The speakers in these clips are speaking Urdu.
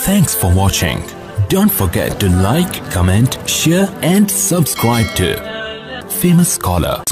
Thanks for watching. Don't forget to like, comment, share and subscribe to Famous Scholar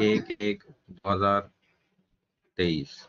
1/1/2023।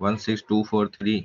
16243,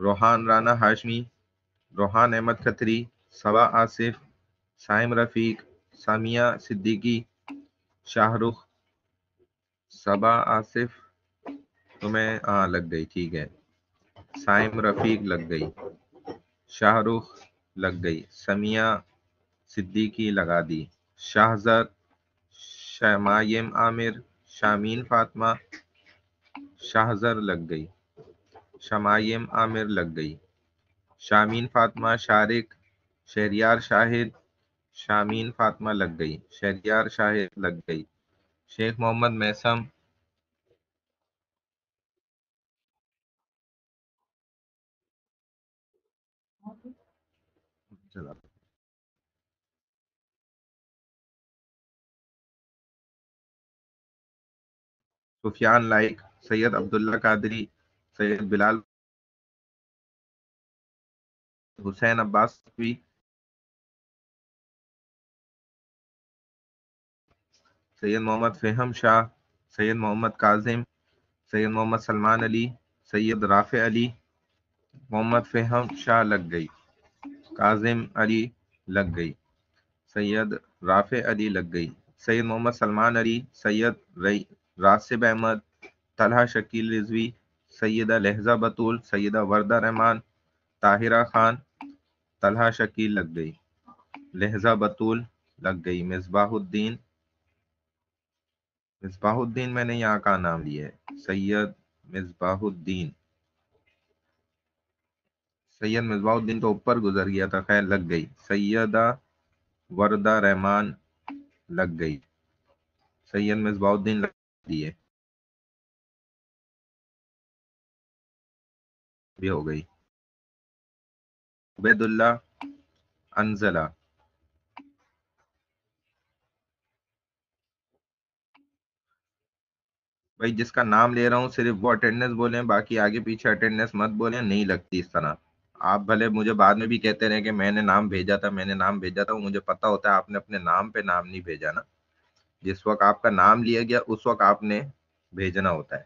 روحان رانا ہاشمی، روحان احمد کھتری، صبا آصف، سائم رفیق، سامیہ صدیقی، شاہ رخ، صبا آصف، تمہیں لگ گئی، ٹھیک ہے، سائم رفیق لگ گئی، شاہ رخ لگ گئی، سمیہ صدیقی لگا دی، شاہزر، شمائم عامر، شامین فاطمہ، شاہزر لگ گئی، شمائم عامر لگ گئی، شامین فاطمہ، شارق، شہریار شاہد، شامین فاطمہ لگ گئی، شہریار شاہد لگ گئی، شیخ محمد میسم، سفیان لائق، سید عبداللہ قادری، سید بلال، حسین عباس صفوی، سید محمد فہم شاہ، سید محمد کاظم، سید محمد سلمان علی، سید رافع علی، محمد فہم شاہ لگ گئی، کاظم علی لگ گئی، سید رافع علی لگ گئی، سید محمد سلمان علی، سید راسب احمد، طلحہ شکیل رضوی، سیدہ لہزہ بطول، سیدہ وردہ رحمان، طاہرہ خان، طلحہ شکیل لگ گئی، لہزہ بطول لگ گئی، مصباح الدین میں نے یہاں کا نام لیا ہے، سید مصباح الدین، سید مصباح الدین تو اوپر گزر گیا تھا، خیر لگ گئی، سیدہ وردہ رحمان لگ گئی، سید مصباح الدین لگ دیے، بھی ہو گئی، عبید اللہ انزلہ، بھائی جس کا نام لے رہا ہوں صرف وہ اٹینڈنس بولیں، باقی آگے پیچھے اٹینڈنس مت بولیں، نہیں لگتی اس طرح، آپ بھلے مجھے بعد میں بھی کہتے رہے کہ میں نے نام بھیجا تھا، میں نے نام بھیجا تھا، مجھے پتا ہوتا ہے آپ نے اپنے نام پہ نام نہیں بھیجا نا، جس وقت آپ کا نام لیا گیا اس وقت آپ نے بھیجنا ہوتا ہے،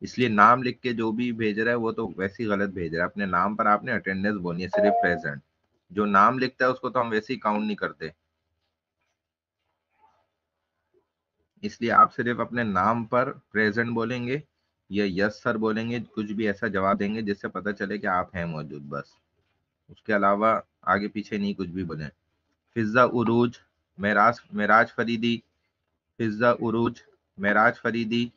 اس لیے نام لکھ کے جو بھی بھیج رہا ہے وہ تو ویسے ہی غلط بھیج رہا ہے، اپنے نام پر آپ نے اٹینڈنس بولنی ہے، صرف پریزنٹ، جو نام لکھتا ہے اس کو تو ہم ویسے ہی کاؤنٹ نہیں کرتے، اس لیے آپ صرف اپنے نام پر پریزنٹ بولیں گے یا یس سر بولیں گے، کچھ بھی ایسا جواب دیں گے جس سے پتہ چلے کہ آپ ہیں موجود، بس اس کے علاوہ آگے پیچھے نہیں کچھ بھی بولیں۔ فضا عروج، معراج فریدی، فضا عروج، معراج فریدی،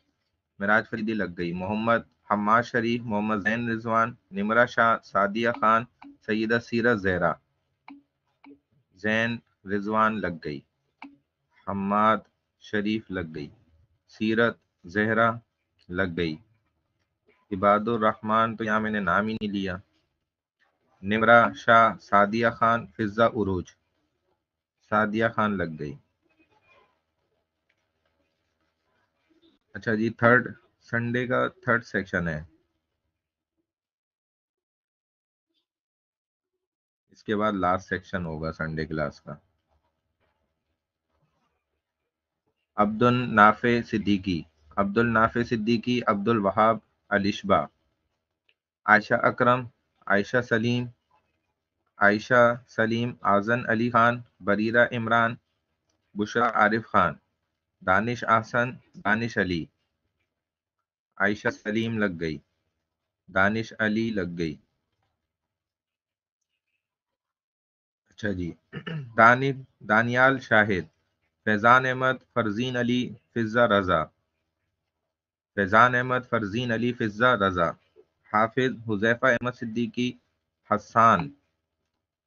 معراج فریدی لگ گئی، محمد حماد شریف، محمد زین رضوان، نمرہ شاہ، سعدیہ خان، سیدہ سیرت زہرا، زین رضوان لگ گئی، حماد شریف لگ گئی، سیرت زہرا لگ گئی، عباد الرحمان تو یہاں میں نے نام ہی نہیں لیا، نمرہ شاہ، سعدیہ خان، فضا عروج، سعدیہ خان لگ گئی۔ اچھا جی، تھرڈ سنڈے کا تھرڈ سیکشن ہے، اس کے بعد لاسٹ سیکشن ہوگا سنڈے کلاس کا۔ عبد النافع صدیقی، عبد النافع صدیقی، عبد الوہاب الاشبا، عائشہ اکرم، عائشہ سلیم، عائشہ سلیم، آزن علی خان، بریرہ عمران، بشرا عارف خان، دانش احسن، دانش علی، عائشہ سلیم لگ گئی، دانش علی لگ گئی۔ اچھا جی، دانیال شاہد، فیضان احمد، فرزین علی، فضا رضا، فیضان احمد، فرزین علی، فضا رضا، حافظ حذیفہ احمد صدیقی، حسان،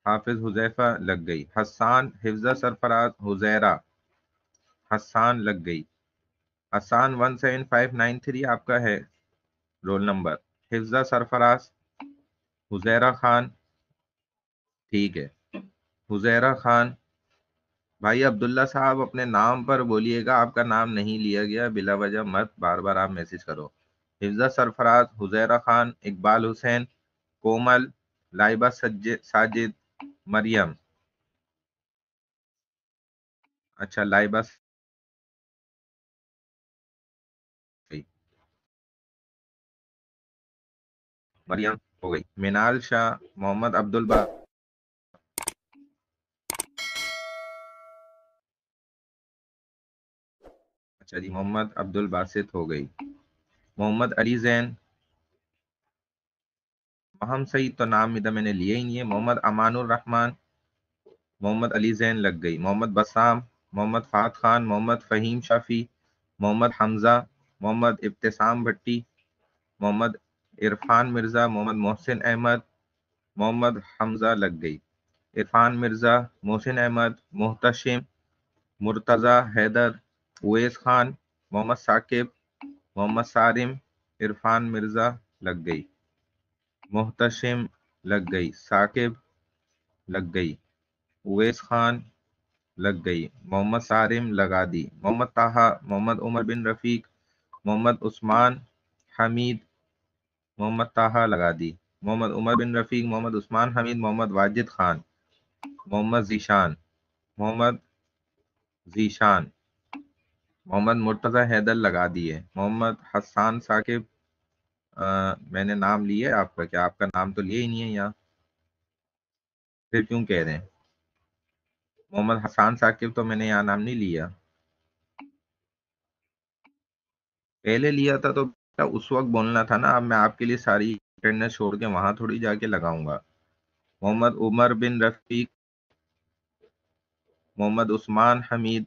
حافظ حذیفہ لگ گئی، حسان، حفظہ سرفراز، حزیرہ، حسان لگ گئی، حسان 17593 آپ کا ہے رول نمبر، حفظہ سرفراز، حزیرہ خان، ٹھیک ہے، حزیرہ خان، بھائی عبداللہ صاحب اپنے نام پر بولیے گا، آپ کا نام نہیں لیا گیا، بلا وجہ مت بار بار آپ میسج کرو، حفظہ سرفراز، حزیرہ خان، اقبال حسین، کومل، لائبہ ساجد، مریم، اچھا لائبہ مریم ہو گئی. منال شاہ محمد عبد البا. اچھا جی محمد عبد الباسط ہو گئی. محمد علی زین. محمد سعید تو نام ادھر میں نے لیا ہی نہیں ہے. محمد امان الرحمان. محمد علی زین لگ گئی. محمد بسام. محمد فہد خان. محمد فہیم شافی. محمد حمزہ. محمد ابتسام بھٹی. محمد عرفان مرزا. محمد محسن احمد. محمد حمزہ لگ گئی. عرفان مرزا. محسن احمد. محتشم. مرتضی حیدر. اویس خان. محمد ثاقب. محمد سارم. عرفان مرزا لگ گئی. محتشم لگ گئی. ثاقب لگ گئی. اویس خان لگ گئی. محمد سارم لگا دی. محمد طاہا. محمد عمر بن رفیق. محمد عثمان حمید. محمد طاہا لگا دی. محمد عمر بن رفیق. محمد عثمان حمید. محمد واجد خان. محمد ذیشان. محمد ذیشان. محمد مرتضی حیدر لگا دیے. محمد حسان ثاقب. میں نے نام لیا آپ کا؟ کیا آپ کا نام تو لیا ہی نہیں ہے یہاں، پھر کیوں کہہ رہے ہیں؟ محمد حسان ثاقب تو میں نے یہاں نام نہیں لیا. پہلے لیا تھا تو اس وقت بولنا تھا نا. اب میں آپ کے لیے ساری اٹینڈنس چھوڑ کے وہاں تھوڑی جا کے لگاؤں گا. محمد عمر بن رفیق. محمد عثمان حمید.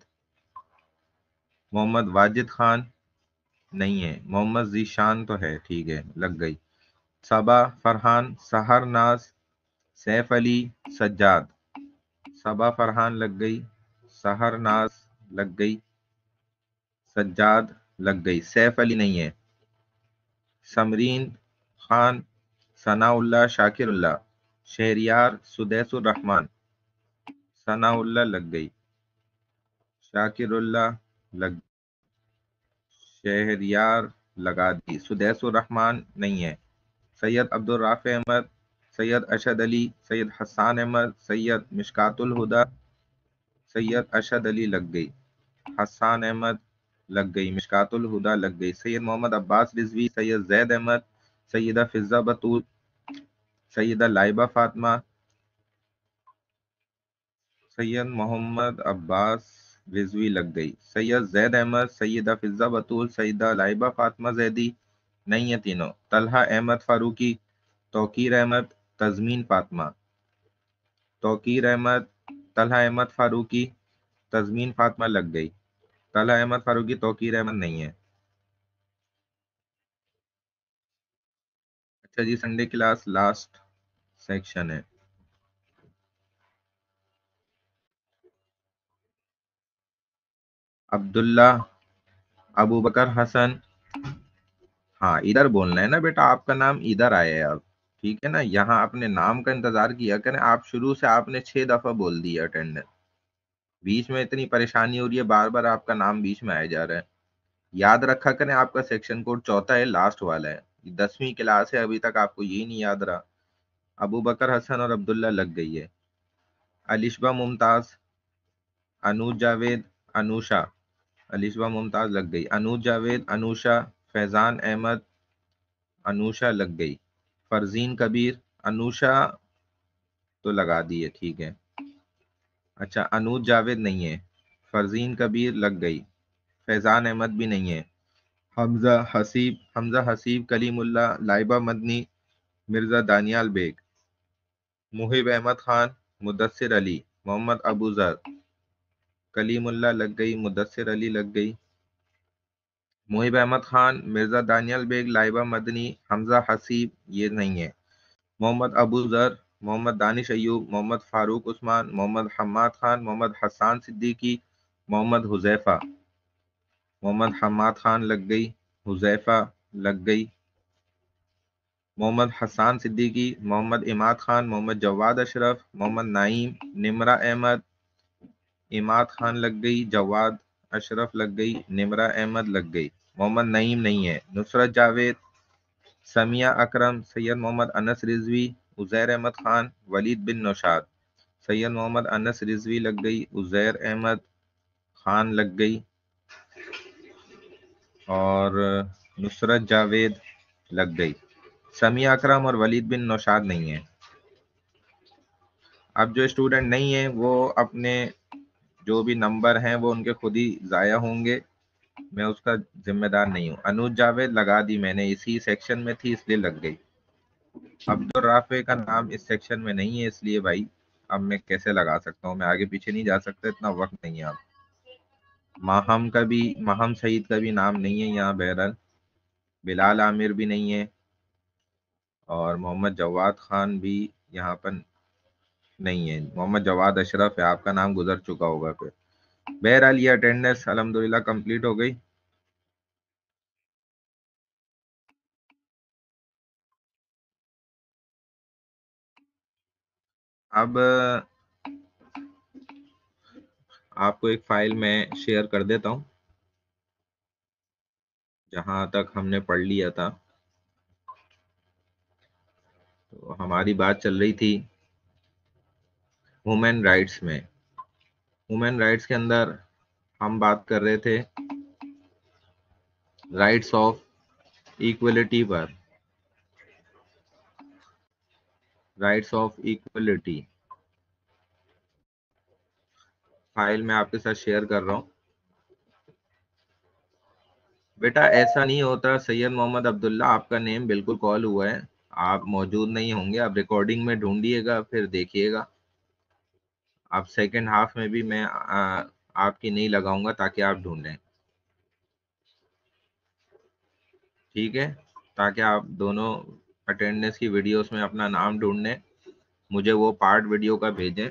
محمد واجد خان نہیں ہے. محمد ذیشان تو ہے، ٹھیک ہے لگ گئی. صبا فرحان. سحر ناز. سیف علی. سجاد. صبا فرحان لگ گئی. سحر ناز لگ گئی. سجاد لگ گئی. سیف علی نہیں ہے. سمرین خان. ثناء اللہ. شاکر اللہ. شہریار. سدیس الرحمان. ثناء اللہ لگ گئی. شاکر اللہ لگ. شہریار لگا دی. سدیس الرحمان نہیں ہے. سید عبدالرافع احمد. سید اشد علی. سید حسان احمد. سید مشکات الہدا. سید اشد علی لگ گئی. حسان احمد لگ گئی. مشکات الہدا لگ گئی. سید محمد عباس رضوی. سید زید احمد. سیدہ فضہ بطول. سیدہ لائبہ فاطمہ. سید محمد عباس رضوی لگ گئی. سید زید احمد. سیدہ فضہ بطول. سیدہ لائبہ فاطمہ زیدی نہیں ہے تینوں. طلحہ احمد فاروقی. توقیر احمد. تزمین فاطمہ. توقیر احمد. طلحہ احمد فاروقی. تزمین فاطمہ لگ گئی. طلحہ احمد فاروقی. توقیر احمد نہیں ہے. اچھا جی سنڈے کلاس لاسٹ سیکشن ہے. عبداللہ. ابو بکر حسن. ہاں ادھر بولنا ہے نا بیٹا، آپ کا نام ادھر آیا ہے اب، ٹھیک ہے نا. یہاں اپنے نام کا انتظار کیا کریں. آپ شروع سے آپ نے 6 دفعہ بول دیا اٹینڈنس. بیچ میں اتنی پریشانی ہو رہی ہے، بار بار آپ کا نام بیچ میں آیا جا رہا ہے. یاد رکھا کریں آپ کا سیکشن کوڈ 4 ہے، لاسٹ والا ہے. 10ویں کلاس ہے، ابھی تک آپ کو یہ نہیں یاد رہا. ابو بکر حسن اور عبداللہ لگ گئی ہے. الشبہ ممتاز. انوج جاوید. انوشا. الشبہ ممتاز لگ گئی. انوج جاوید. انوشا. فیضان احمد. انوشا لگ گئی. فرزین کبیر. انوشا تو لگا دی ہے، ٹھیک ہے. اچھا انوج جاوید نہیں ہے. فرزین کبیر لگ گئی. فیضان احمد بھی نہیں ہے. حمزہ حسیب. حمزہ حسیب. کلیم اللہ. لائبہ مدنی. مرزا دانیال بیگ. محب احمد خان. مدثر علی. محمد ابو ذر. کلیم اللہ لگ گئی. مدثر علی لگ گئی. محب احمد خان. مرزا دانیال بیگ. لائبہ مدنی. حمزہ حسیب یہ نہیں ہے. محمد ابو ذر. محمد دانش ایوب. محمد فاروق عثمان. محمد حماد خان. محمد حسان صدیقی. محمد حذیفہ. محمد حماد خان لگ گئی. حذیفہ لگ گئی. محمد حسان صدیقی. محمد اماد خان. محمد جواد اشرف. محمد نعیم. نمرہ احمد. اماد خان لگ گئی. جواد اشرف لگ گئی. نمرہ احمد لگ گئی. محمد نعیم نہیں ہے. نصرت جاوید. سمیہ اکرم. سید محمد انس رضوی. عزیر احمد خان. ولید بن نوشاد. سید محمد انس رضوی لگ گئی. عزیر احمد خان لگ گئی. اور نصرت جاوید لگ گئی. سمیع اکرم اور ولید بن نوشاد نہیں ہیں. اب جو اسٹوڈنٹ نہیں ہیں وہ اپنے جو بھی نمبر ہیں وہ ان کے خود ہی ضائع ہوں گے، میں اس کا ذمہ دار نہیں ہوں. انوج جاوید لگا دی میں نے، اسی سیکشن میں تھی اس لیے لگ گئی. عبدالرافع کا نام اس سیکشن میں نہیں ہے، اس لیے بھائی اب میں کیسے لگا سکتا ہوں، میں آگے پیچھے نہیں جا سکتا، اتنا وقت نہیں ہے. اب ماہم سعید کا بھی نام نہیں ہے یہاں بہرحال. بلال عامر بھی نہیں ہے، اور محمد جواد خان بھی یہاں پر نہیں ہے. محمد جواد اشرف ہے، آپ کا نام گزر چکا ہوگا پھر. بہرحال یہ اٹینڈنس الحمدللہ کمپلیٹ ہو گئی. اب آپ کو ایک فائل میں شیئر کر دیتا ہوں جہاں تک ہم نے پڑھ لیا تھا. تو ہماری بات چل رہی تھی وومن رائٹس میں. وومن رائٹس کے اندر ہم بات کر رہے تھے rights of equality per. Rights of equality file میں آپ کے ساتھ شیئر کر رہا ہوں. بیٹا ایسا نہیں ہوتا سید محمد عبداللہ، آپ کا نیم بالکل کال ہوا ہے، آپ موجود نہیں ہوں گے. آپ ریکارڈنگ میں ڈھونڈیے گا پھر دیکھیے گا. آپ سیکنڈ ہاف میں بھی میں آپ کی نہیں لگاؤں گا تاکہ آپ ڈھونڈیں، ٹھیک ہے؟ تاکہ آپ دونوں اٹینڈنس کی ویڈیوز میں اپنا نام ڈھونڈیں، مجھے وہ پارٹ ویڈیو کا بھیجیں.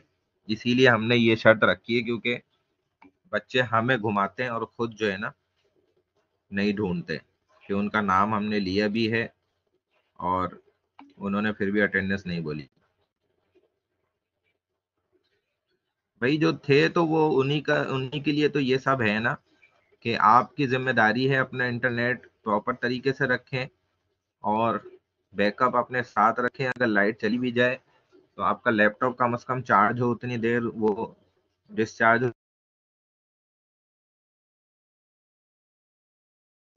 اسی لیے ہم نے یہ شرط رکھی ہے کیونکہ بچے ہمیں گھماتے ہیں اور خود جو ہے نا نہیں ڈھونڈتے کہ ان کا نام ہم نے لیا بھی ہے اور انہوں نے پھر بھی اٹینڈنس نہیں بولی. بھائی جو تھے تو وہ انہی کے لیے تو یہ سب ہے نا، کہ آپ کی ذمہ داری ہے اپنا انٹرنیٹ پراپر طریقے سے رکھیں اور بیک اپ اپنے ساتھ رکھیں. اگر لائٹ چلی بھی جائے تو آپ کا لیپ ٹاپ کم از کم چارج ہو اتنی دیر، وہ ڈسچارج.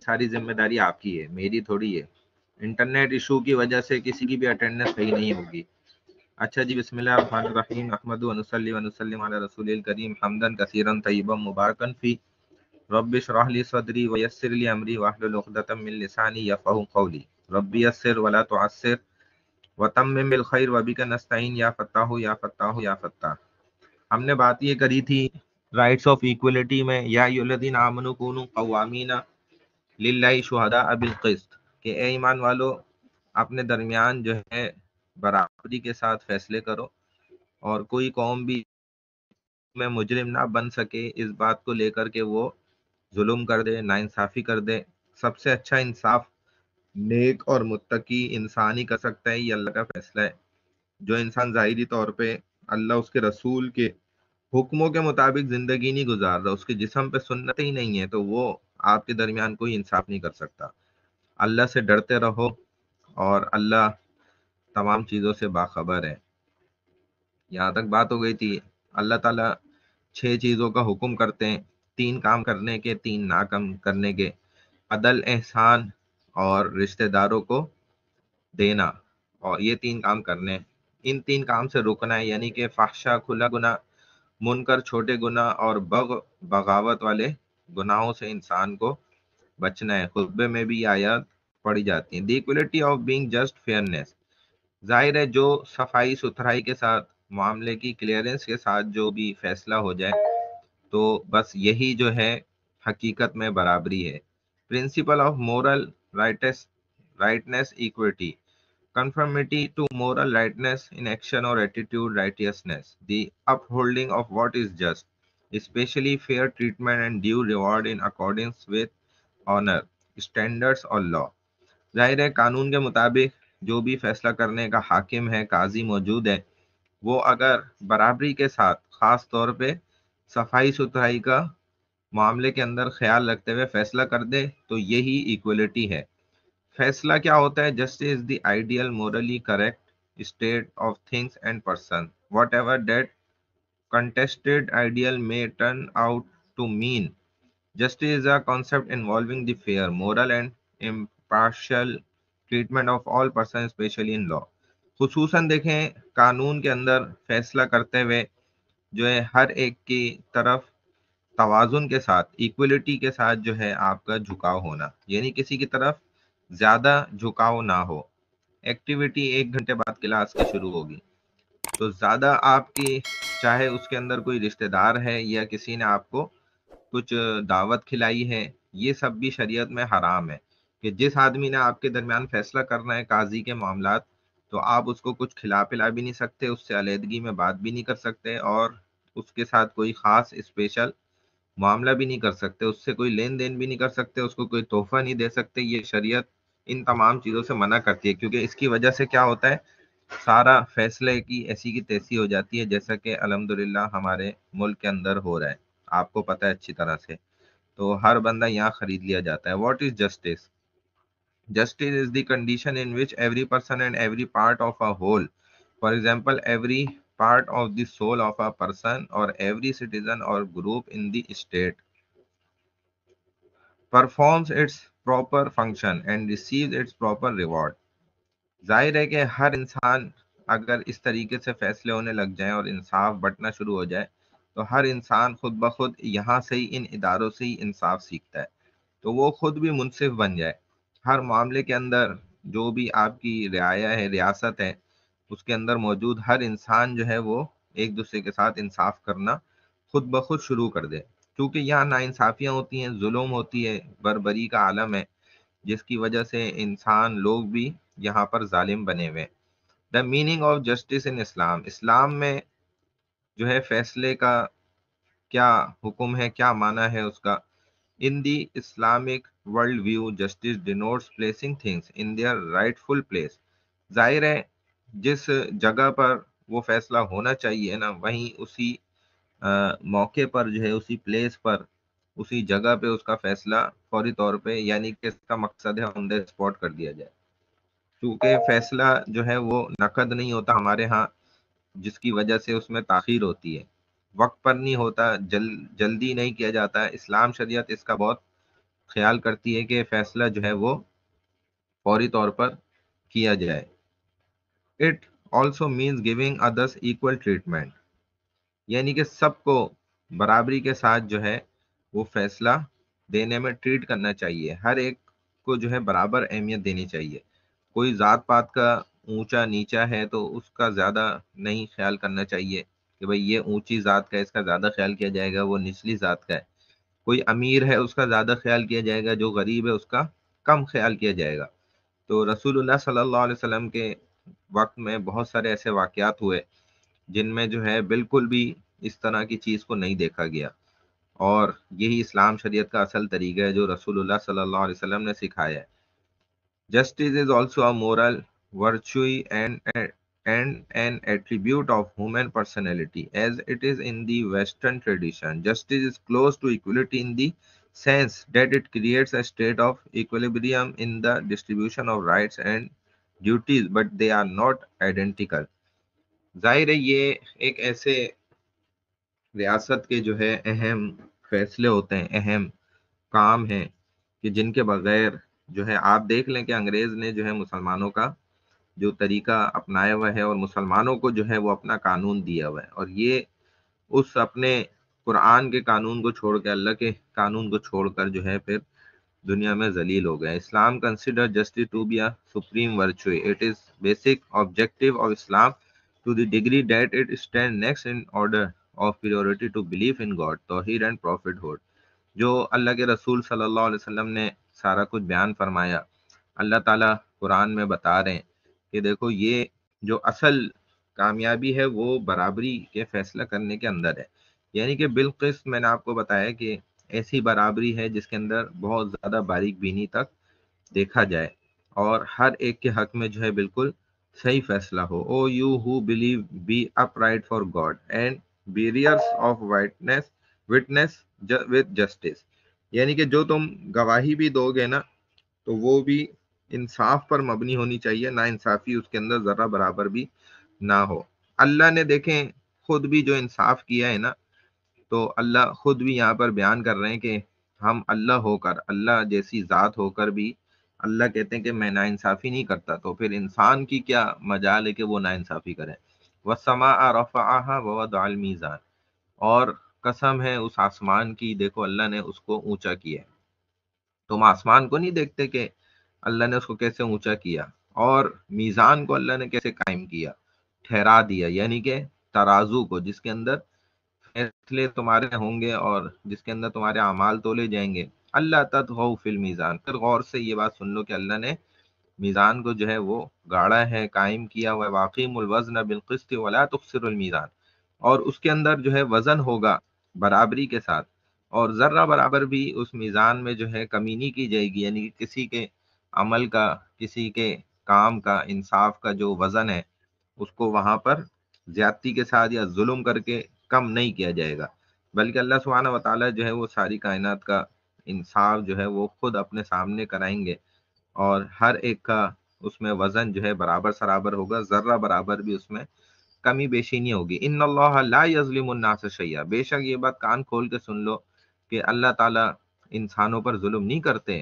ساری ذمہ داری آپ کی ہے، میری تھوڑی ہے. انٹرنیٹ ایشو کی وجہ سے کسی کی بھی اٹینڈنس صحیح نہیں ہوگی. اچھا جی، بسم اللہ الرحمن الرحیم. احمد ونصلی ونسلم علی رسول الکریم حمدا کثیرا طیبا مبارکا فی. رب اشرح لی صدری ویسر لی امری واحلل عقدۃ من لسانی یفقهوا قولی. رب یسر ولا تعسر وتمم بالخیر وبک نستعین یا فتاح یا فتاح یا فتاح. ہم نے بات یہ کری تھی رائٹس آف ایکولیٹی میں، یا ایھا الذین آمنوا کونوا قوامین للہ شہداء بالقسط، کہ اے ایمان والو اپنے درمیان جو ہے برابری کے ساتھ فیصلے کرو، اور کوئی قوم بھی میں مجرم نہ بن سکے اس بات کو لے کر کے وہ ظلم کر دے، ناانصافی کر دے. سب سے اچھا انصاف نیک اور متقی انسان ہی کر سکتا ہے، یہ اللہ کا فیصلہ ہے. جو انسان ظاہری طور پہ اللہ اس کے رسول کے حکموں کے مطابق زندگی نہیں گزار رہا، اس کے جسم پہ سنت ہی نہیں ہے، تو وہ آپ کے درمیان کوئی انصاف نہیں کر سکتا. اللہ سے ڈرتے رہو، اور اللہ تمام چیزوں سے باخبر ہے. یہاں تک بات ہو گئی تھی. اللہ تعالیٰ 6 چیزوں کا حکم کرتے ہیں، 3 کام کرنے کے، 3 نہ کام کرنے کے: عدل، احسان اور رشتہ داروں کو دینا. اور یہ 3 کام کرنے، ان 3 کام سے رکنا ہے، یعنی کہ فحشا کھلا گناہ، منکر چھوٹے گناہ، اور بغاوت والے گناہوں سے انسان کو بچنا ہے. خطبے میں بھی یہ آیات پڑھی جاتی ہیں. The equality of being just fairness. ظاہر ہے جو صفائی ستھرائی کے ساتھ، معاملے کی کلیئرنس کے ساتھ جو بھی فیصلہ ہو جائے تو بس یہی جو ہے حقیقت میں برابری ہے. Principle of moral rightness equity. Conformity to moral rightness in action or attitude righteousness. The upholding of what is just, especially fair treatment and due reward in accordance with honor, standards اور law. ظاہر ہے قانون کے مطابق جو بھی فیصلہ کرنے کا حاکم ہے، قاضی موجود ہے، وہ اگر برابری کے ساتھ خاص طور پہ صفائی ستھرائی کا معاملے کے اندر خیال رکھتے ہوئے فیصلہ کر دے تو یہی ایکولیٹی ہے. فیصلہ کیا ہوتا ہے؟ Justice is the ideal morally correct state of things and person what ever that contested ideal may turn out to mean. Justice is a concept involving the fair, moral and impartial treatment of all persons especially in law. خصوصاً دیکھیں قانون کے اندر فیصلہ کرتے ہوئے جو ہے ہر ایک کی طرف توازن کے ساتھ ایکولیٹی کے ساتھ جو ہے آپ کا جھکاؤ ہونا، یعنی کسی کی طرف زیادہ جھکاؤ نہ ہو. ایکٹیویٹی 1 گھنٹے بعد کلاس کی شروع ہوگی تو زیادہ آپ کی، چاہے اس کے اندر کوئی رشتہ دار ہے یا کسی نے آپ کو کچھ دعوت کھلائی ہے، یہ سب بھی شریعت میں حرام ہے کہ جس آدمی نے آپ کے درمیان فیصلہ کرنا ہے قاضی کے معاملات، تو آپ اس کو کچھ کھلا پلا بھی نہیں سکتے، اس سے علیحدگی میں بات بھی نہیں کر سکتے، اور اس کے ساتھ کوئی خاص اسپیشل معاملہ بھی نہیں کر سکتے، اس سے کوئی لین دین بھی نہیں کر سکتے، اس کو کوئی تحفہ نہیں دے سکتے. یہ شریعت ان تمام چیزوں سے منع کرتی ہے، کیونکہ اس کی وجہ سے کیا ہوتا ہے، سارا فیصلے کی ایسی کی تیسی ہو جاتی ہے، جیسا کہ الحمدللہ ہمارے ملک کے اندر ہو رہا ہے، آپ کو پتہ ہے اچھی طرح سے. تو ہر بندہ یہاں خرید لیا جاتا ہے. What is justice? Justice is the condition in which every person and every part of a whole, for example, every part of the soul of a person or every citizen or group in the state, performs its proper function and receives its proper reward. ظاہر ہے کہ ہر انسان اگر اس طریقے سے فیصلے ہونے لگ جائیں اور انصاف بٹنا شروع ہو جائے تو ہر انسان خود بخود یہاں سے ہی، ان اداروں سے ہی انصاف سیکھتا ہے، تو وہ خود بھی منصف بن جائے. ہر معاملے کے اندر جو بھی آپ کی رعایا ہے، ریاست ہے، اس کے اندر موجود ہر انسان جو ہے وہ ایک دوسرے کے ساتھ انصاف کرنا خود بخود شروع کر دے. کیونکہ یہاں ناانصافیاں ہوتی ہیں، ظلم ہوتی ہے، بربری کا عالم ہے، جس کی وجہ سے انسان لوگ بھی یہاں پر ظالم بنے ہوئے. The meaning of justice in Islam, اسلام میں جو ہے فیصلے کا کیا حکم ہے، کیا معنی ہے اس کا. In the Islamic worldview, justice denotes placing things in their rightful place. ظاہر ہے جس جگہ پر وہ فیصلہ ہونا چاہیے نا، وہیں اسی موقع پر جو ہے، اسی پلیس پر، اسی جگہ پہ اس کا فیصلہ فوری طور پہ، یعنی کہ اس کا مقصد ہے آن دا اسپاٹ کر دیا جائے. کیونکہ فیصلہ جو ہے وہ نقد نہیں ہوتا ہمارے ہاں، جس کی وجہ سے اس میں تاخیر ہوتی ہے، وقت پر نہیں ہوتا، جلدی نہیں کیا جاتا. اسلام شریعت اس کا بہت خیال کرتی ہے کہ فیصلہ جو ہے وہ فوری طور پر کیا جائے. It also means giving others equal treatment, یعنی کہ سب کو برابری کے ساتھ جو ہے وہ فیصلہ دینے میں ٹریٹ کرنا چاہیے، ہر ایک کو جو ہے برابر اہمیت دینی چاہیے. کوئی ذات پات کا اونچا نیچا ہے تو اس کا زیادہ نہیں خیال کرنا چاہیے کہ بھئی یہ اونچی ذات کا ہے، اس کا زیادہ خیال کیا جائے گا، وہ نچلی ذات کا ہے. کوئی امیر ہے اس کا زیادہ خیال کیا جائے گا، جو غریب ہے اس کا کم خیال کیا جائے گا. تو رسول اللہ صلی اللہ علیہ وسلم کے وقت میں بہت سارے ایسے واقعات ہوئے جن میں جو ہے بالکل بھی اس طرح کی چیز کو نہیں دیکھا گیا، اور یہی اسلام شریعت کا اصل طریقہ ہے جو رسول اللہ صلی اللہ علیہ وسلم نے سکھایا ہے. Justice is also a moral virtue and an attribute of human personality, as it is in the Western tradition. Justice is close to equality in the sense that it creates a state of equilibrium in the distribution of rights and duties, but they are not identical. ظاہر ہے یہ ایک ایسے ریاست کے جو ہے اہم فیصلے ہوتے ہیں، اہم کام ہیں کہ جن کے بغیر جو ہے آپ دیکھ لیں کہ انگریز نے جو ہے مسلمانوں کا جو طریقہ اپنایا ہوا ہے اور مسلمانوں کو جو ہے وہ اپنا قانون دیا ہوا ہے، اور یہ اس اپنے قرآن کے قانون کو چھوڑ کے، اللہ کے قانون کو چھوڑ کر جو ہے پھر دنیا میں ذلیل ہو گئے. Islam consider justice to be a supreme virtue. It is basic objective of Islam to the degree that it stand next in order of priority to belief in God, توحید اینڈ پروفٹ ہوڈ. جو اللہ کے رسول صلی اللہ علیہ وسلم نے سارا کچھ بیان فرمایا، اللہ تعالیٰ قرآن میں بتا رہے ہیں کہ دیکھو یہ جو اصل کامیابی ہے وہ برابری کے فیصلہ کرنے کے اندر ہے. یعنی کہ بالقسط میں نے آپ کو بتایا کہ ایسی برابری ہے جس کے اندر بہت زیادہ باریک بینی تک دیکھا جائے اور ہر ایک کے حق میں جو ہے بالکل صحیح فیصلہ ہو. O you who believe be upright for God and bearers of witness with justice. یعنی کہ جو تم گواہی بھی دو گے نا تو وہ بھی انصاف پر مبنی ہونی چاہیے، نا انصافی اس کے اندر ذرہ برابر بھی نہ ہو. اللہ نے دیکھیں خود بھی جو انصاف کیا ہے نا، تو اللہ خود بھی یہاں پر بیان کر رہے ہیں کہ ہم اللہ ہو کر، اللہ جیسی ذات ہو کر بھی اللہ کہتے ہیں کہ میں ناانصافی نہیں کرتا، تو پھر انسان کی کیا مجال ہے کہ وہ ناانصافی کرے۔ وَالسَّمَاءَ رَفَعَهَا وَوَضَعَ الْمِيزَانَ، اور قسم ہے اس آسمان کی، دیکھو اللہ نے اس کو اونچا کیا ہے۔ تم آسمان کو نہیں دیکھتے کہ اللہ نے اس کو کیسے اونچا کیا، اور میزان کو اللہ نے کیسے قائم کیا، ٹھہرا دیا، یعنی کہ ترازو کو جس کے اندر فیصلے تمہارے ہوں گے اور جس کے اندر تمہارے اعمال تولے جائیں گے۔ اللہ تطغوا فی المیزان، پھر غور سے یہ بات سن لو کہ اللہ نے میزان کو جو ہے وہ گاڑا ہے، قائم کیا ہوا ہے۔ واقیم الوزن بالقسط ولا تخسر المیزان، اور اس کے اندر جو ہے وزن ہوگا برابری کے ساتھ، اور ذرہ برابر بھی اس میزان میں جو ہے کمی نہیں کی جائے گی، یعنی کہ کسی کے عمل کا، کسی کے کام کا، انصاف کا جو وزن ہے اس کو وہاں پر زیادتی کے ساتھ یا ظلم کر کے کم نہیں کیا جائے گا، بلکہ اللہ سبحانہ و تعالیٰ جو ہے وہ ساری کائنات کا انصاف جو ہے وہ خود اپنے سامنے کرائیں گے، اور ہر ایک کا اس میں وزن جو ہے برابر سرابر ہوگا، ذرہ برابر بھی اس میں کمی بیشی نہیں ہوگی۔ ان اللہ لا یظلم الناس شیئا، بے شک یہ بات کان کھول کے سن لو کہ اللہ تعالیٰ انسانوں پر ظلم نہیں کرتے،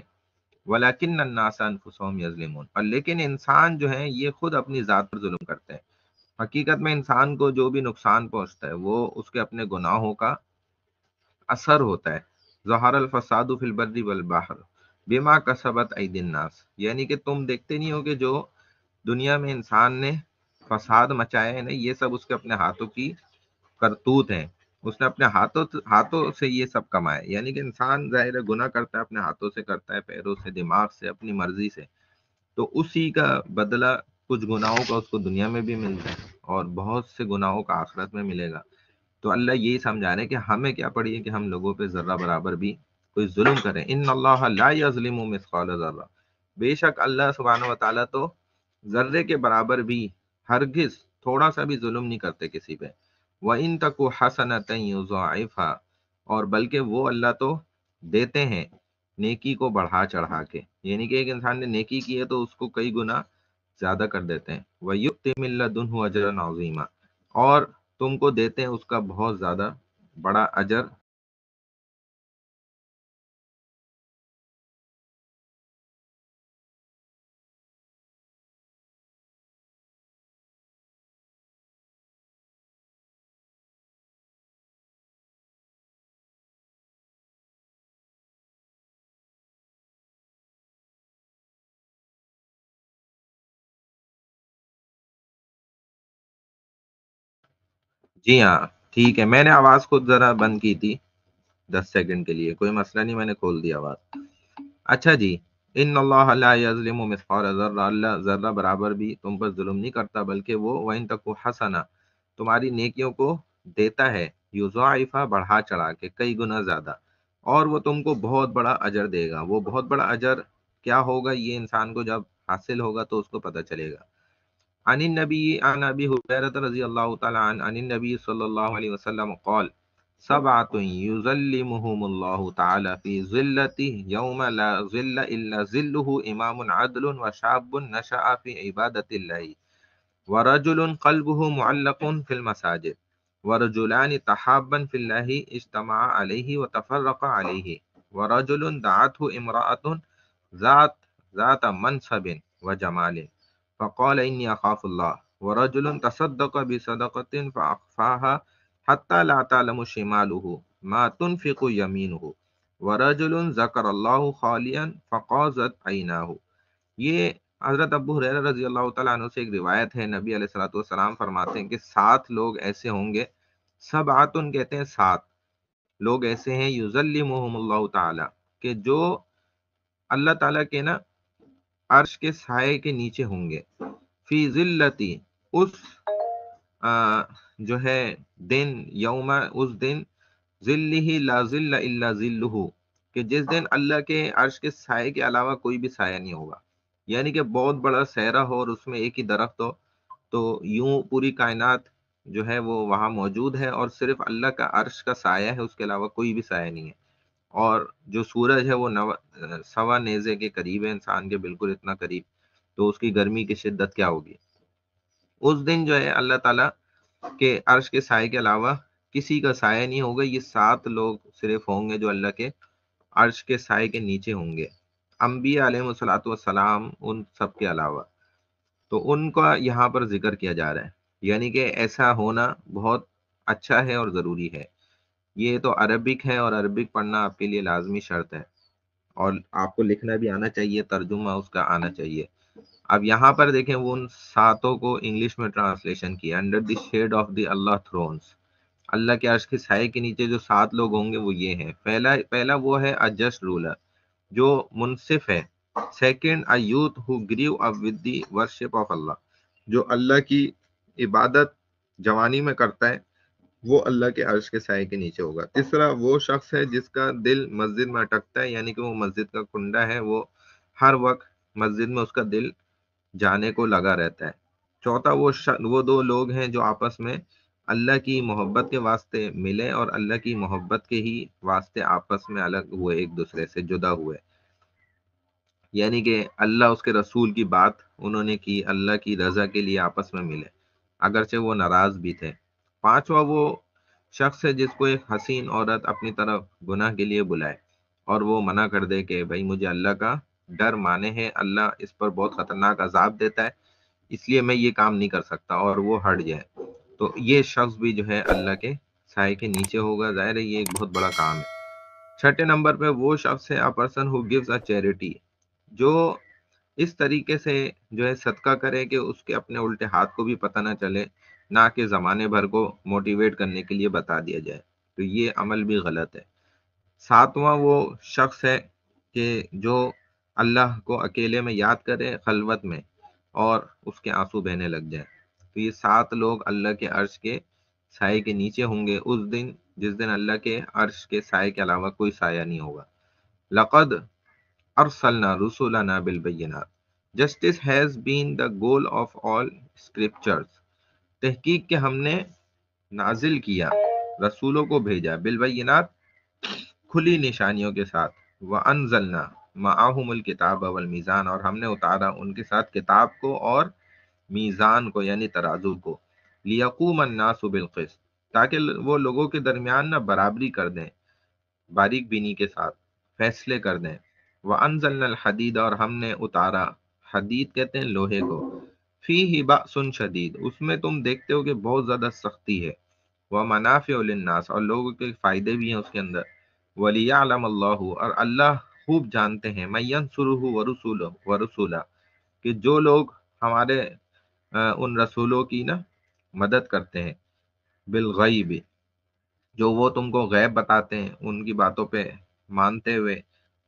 ولیکن الناس انفسهم یظلمون، اور لیکن انسان جو ہیں یہ خود اپنی ذات پر ظلم کرتے ہیں۔ حقیقت میں انسان کو جو بھی نقصان پہنچتا ہے وہ اس کے اپنے گناہوں کا اثر ہوتا ہے۔ ظہر الفساد فی البر والبحر بما کسبت ایدی الناس، یعنی کہ تم دیکھتے نہیں ہو کہ جو دنیا میں انسان نے فساد مچایا ہے نا، یہ سب اس کے اپنے ہاتھوں کی کرتوت ہیں، اس نے اپنے ہاتھوں سے یہ سب کمایا، یعنی کہ انسان ظاہر ہے گناہ کرتا ہے، اپنے ہاتھوں سے کرتا ہے، پیروں سے، دماغ سے، اپنی مرضی سے، تو اسی کا بدلہ کچھ گناہوں کا اس کو دنیا میں بھی ملتا ہے اور بہت سے گناہوں کا آخرت میں ملے گا۔ تو اللہ یہی سمجھا رہے ہیں کہ ہمیں کیا پڑی ہے کہ ہم لوگوں پہ ذرہ برابر بھی کوئی ظلم کریں۔ ان اللہ لا یظلم مثقال ذرہ، بے شک اللہ سبحانہ و تعالیٰ تو ذرے کے برابر بھی ہرگز تھوڑا سا بھی ظلم نہیں کرتے کسی پہ۔ وَإِن تَكُ حَسَنَةً يُضَاعِفْهَا، اور بلکہ وہ اللہ تو دیتے ہیں نیکی کو بڑھا چڑھا کے، یعنی کہ ایک انسان نے نیکی کی ہے تو اس کو کئی گنا زیادہ کر دیتے ہیں۔ وَيُؤْتِ مِن لَّدُنْهُ أَجْرًا عَظِيمًا، اور تم کو دیتے ہیں اس کا بہت زیادہ بڑا اجر۔ جی ہاں ٹھیک ہے، میں نے آواز خود ذرا بند کی تھی 10 سیکنڈ کے لیے، کوئی مسئلہ نہیں، میں نے کھول دی آواز۔ اچھا جی، ان اللہ لا یظلم مثقال ذرہ، اللہ ذرہ برابر بھی تم پر ظلم نہیں کرتا، بلکہ وہ وَإِن تَكُ حَسَنَةً، تمہاری نیکیوں کو دیتا ہے، یضاعفها بڑھا چڑھا کے کئی گنا زیادہ، اور وہ تم کو بہت بڑا اجر دے گا۔ وہ بہت بڑا اجر کیا ہوگا یہ انسان کو جب حاصل ہوگا تو اس کو پتہ چلے گا۔ عن النبی عن ابی ہریرہ رضی اللہ تعالی عنہ عن النبی صلی اللہ علیہ وسلم قال سبعۃ یظلمهم اللہ تعالی فی ظلته یوم لا ظل الا ظلہ، امام عدل وشاب نشأ فی عبادۃ اللہ، ورجل قلبه معلق فی المساجد، ورجلان تحابا فی اللہ اجتمعا علیہ وتفرقا علیہ، ورجل دعته امرأة ذات منصب وجمال فقال انی اخاف اللہ، ورجل تصدق بصدقة فاخفاها حتى لا تعلم شماله ما تنفق يمينه، ورجل ذکر اللہ خالیا فقاضت عیناه۔ یہ حضرت ابو ہریرہ رضی اللہ تعالیٰ عنہ سے ایک روایت ہے، نبی علیہ الصلوۃ والسلام فرماتے ہیں کہ 7 لوگ ایسے ہوں گے، سبعۃ کہتے ہیں 7 لوگ ایسے ہیں، یظلمهم اللہ تعالیٰ، کہ جو اللہ تعالیٰ کے نا عرش کے سائے کے نیچے ہوں گے، فی ذلتی، اس جو ہے دن، یوم اس دن، ذلہ لا ذل الا ذلہ، کہ جس دن اللہ کے عرش کے سائے کے علاوہ کوئی بھی سایہ نہیں ہوگا، یعنی کہ بہت بڑا صحرا ہو اور اس میں ایک ہی درخت ہو، تو یوں پوری کائنات جو ہے وہ وہاں موجود ہے اور صرف اللہ کا عرش کا سایہ ہے، اس کے علاوہ کوئی بھی سایہ نہیں ہے، اور جو سورج ہے وہ 1.25 نیزے کے قریب ہے انسان کے، بالکل اتنا قریب، تو اس کی گرمی کی شدت کیا ہوگی۔ اس دن جو ہے اللہ تعالیٰ کے عرش کے سائے کے علاوہ کسی کا سایہ نہیں ہوگا، یہ 7 لوگ صرف ہوں گے جو اللہ کے عرش کے سائے کے نیچے ہوں گے۔ انبیاء علیہ الصلوۃ والسلام ان سب کے علاوہ، تو ان کا یہاں پر ذکر کیا جا رہا ہے، یعنی کہ ایسا ہونا بہت اچھا ہے اور ضروری ہے۔ یہ تو عربک ہے، اور عربک پڑھنا آپ کے لیے لازمی شرط ہے، اور آپ کو لکھنا بھی آنا چاہیے، ترجمہ اس کا آنا چاہیے۔ اب یہاں پر دیکھیں، وہ ان ساتوں کو انگلش میں ٹرانسلیشن کیا، under the shade of the اللہ تھرونس، اللہ کے عرش کے سائے کے نیچے جو 7 لوگ ہوں گے وہ یہ ہیں۔ پہلا وہ ہے اے جسٹ رولر، جو منصف ہے۔ Second, a youth who grew up with the worship of اللہ، جو اللہ کی عبادت جوانی میں کرتا ہے، وہ اللہ کے عرش کے سائے کے نیچے ہوگا۔ تیسرا، وہ شخص ہے جس کا دل مسجد میں اٹکتا ہے، یعنی کہ وہ مسجد کا کنڈا ہے، وہ ہر وقت مسجد میں اس کا دل جانے کو لگا رہتا ہے۔ چوتھا، وہ 2 لوگ ہیں جو آپس میں اللہ کی محبت کے واسطے ملے، اور اللہ کی محبت کے ہی واسطے آپس میں الگ ہوئے، ایک دوسرے سے جدا ہوئے، یعنی کہ اللہ اس کے رسول کی بات انہوں نے کی، اللہ کی رضا کے لیے آپس میں ملے، اگرچہ وہ ناراض بھی تھے۔ پانچواں، وہ شخص ہے جس کو ایک حسین عورت اپنی طرف گناہ کے لیے بلائے، اور وہ منع کر دے کہ بھائی مجھے اللہ کا ڈر مانے ہے، اللہ اس پر بہت خطرناک عذاب دیتا ہے، اس لیے میں یہ کام نہیں کر سکتا، اور وہ ہٹ جائے، تو یہ شخص بھی جو ہے اللہ کے سائے کے نیچے ہوگا۔ ظاہر ہے یہ ایک بہت بڑا کام ہے۔ چھٹے نمبر پہ وہ شخص ہے a person who gives a charity, جو اس طریقے سے جو ہے صدقہ کرے کہ اس کے اپنے الٹے ہاتھ کو بھی پتہ نہ چلے، نہ کہ زمانے بھر کو موٹیویٹ کرنے کے لیے بتا دیا جائے، تو یہ عمل بھی غلط ہے۔ ساتواں، وہ شخص ہے کہ جو اللہ کو اکیلے میں یاد کرے خلوت میں، اور اس کے آنسو بہنے لگ جائیں، تو یہ 7 لوگ اللہ کے عرش کے سائے کے نیچے ہوں گے اس دن، جس دن اللہ کے عرش کے سائے کے علاوہ کوئی سایہ نہیں ہوگا۔ لقد ارسلنا رسولنا بالبینات، justice has been the goal of all scriptures, تحقیق کہ ہم نے نازل کیا، رسولوں کو بھیجا، بالبینات کھلی نشانیوں کے ساتھ، وانزلنا معاہم الکتاب والمیزان، اور ہم نے اتارا ان کے ساتھ کتاب کو اور میزان کو، یعنی ترازو کو، لیقوم الناس بالقسط، تاکہ وہ لوگوں کے درمیان نہ برابری کر دیں، باریک بینی کے ساتھ فیصلے کر دیں۔ وانزلنا الحدید، اور ہم نے اتارا، حدید کہتے ہیں لوہے کو، فیہ بأس شدید، اس میں تم دیکھتے ہو کہ بہت زیادہ سختی ہے، ومنافع للناس، اور لوگوں کے فائدے بھی ہیں اس کے اندر، ولیعلم اللہ، اور اللہ خوب جانتے ہیں، من ینصرہ ورسولہ، کہ جو لوگ ہمارے ان رسولوں کی نا مدد کرتے ہیں، بالغیب، جو وہ تم کو غیب بتاتے ہیں، ان کی باتوں پہ مانتے ہوئے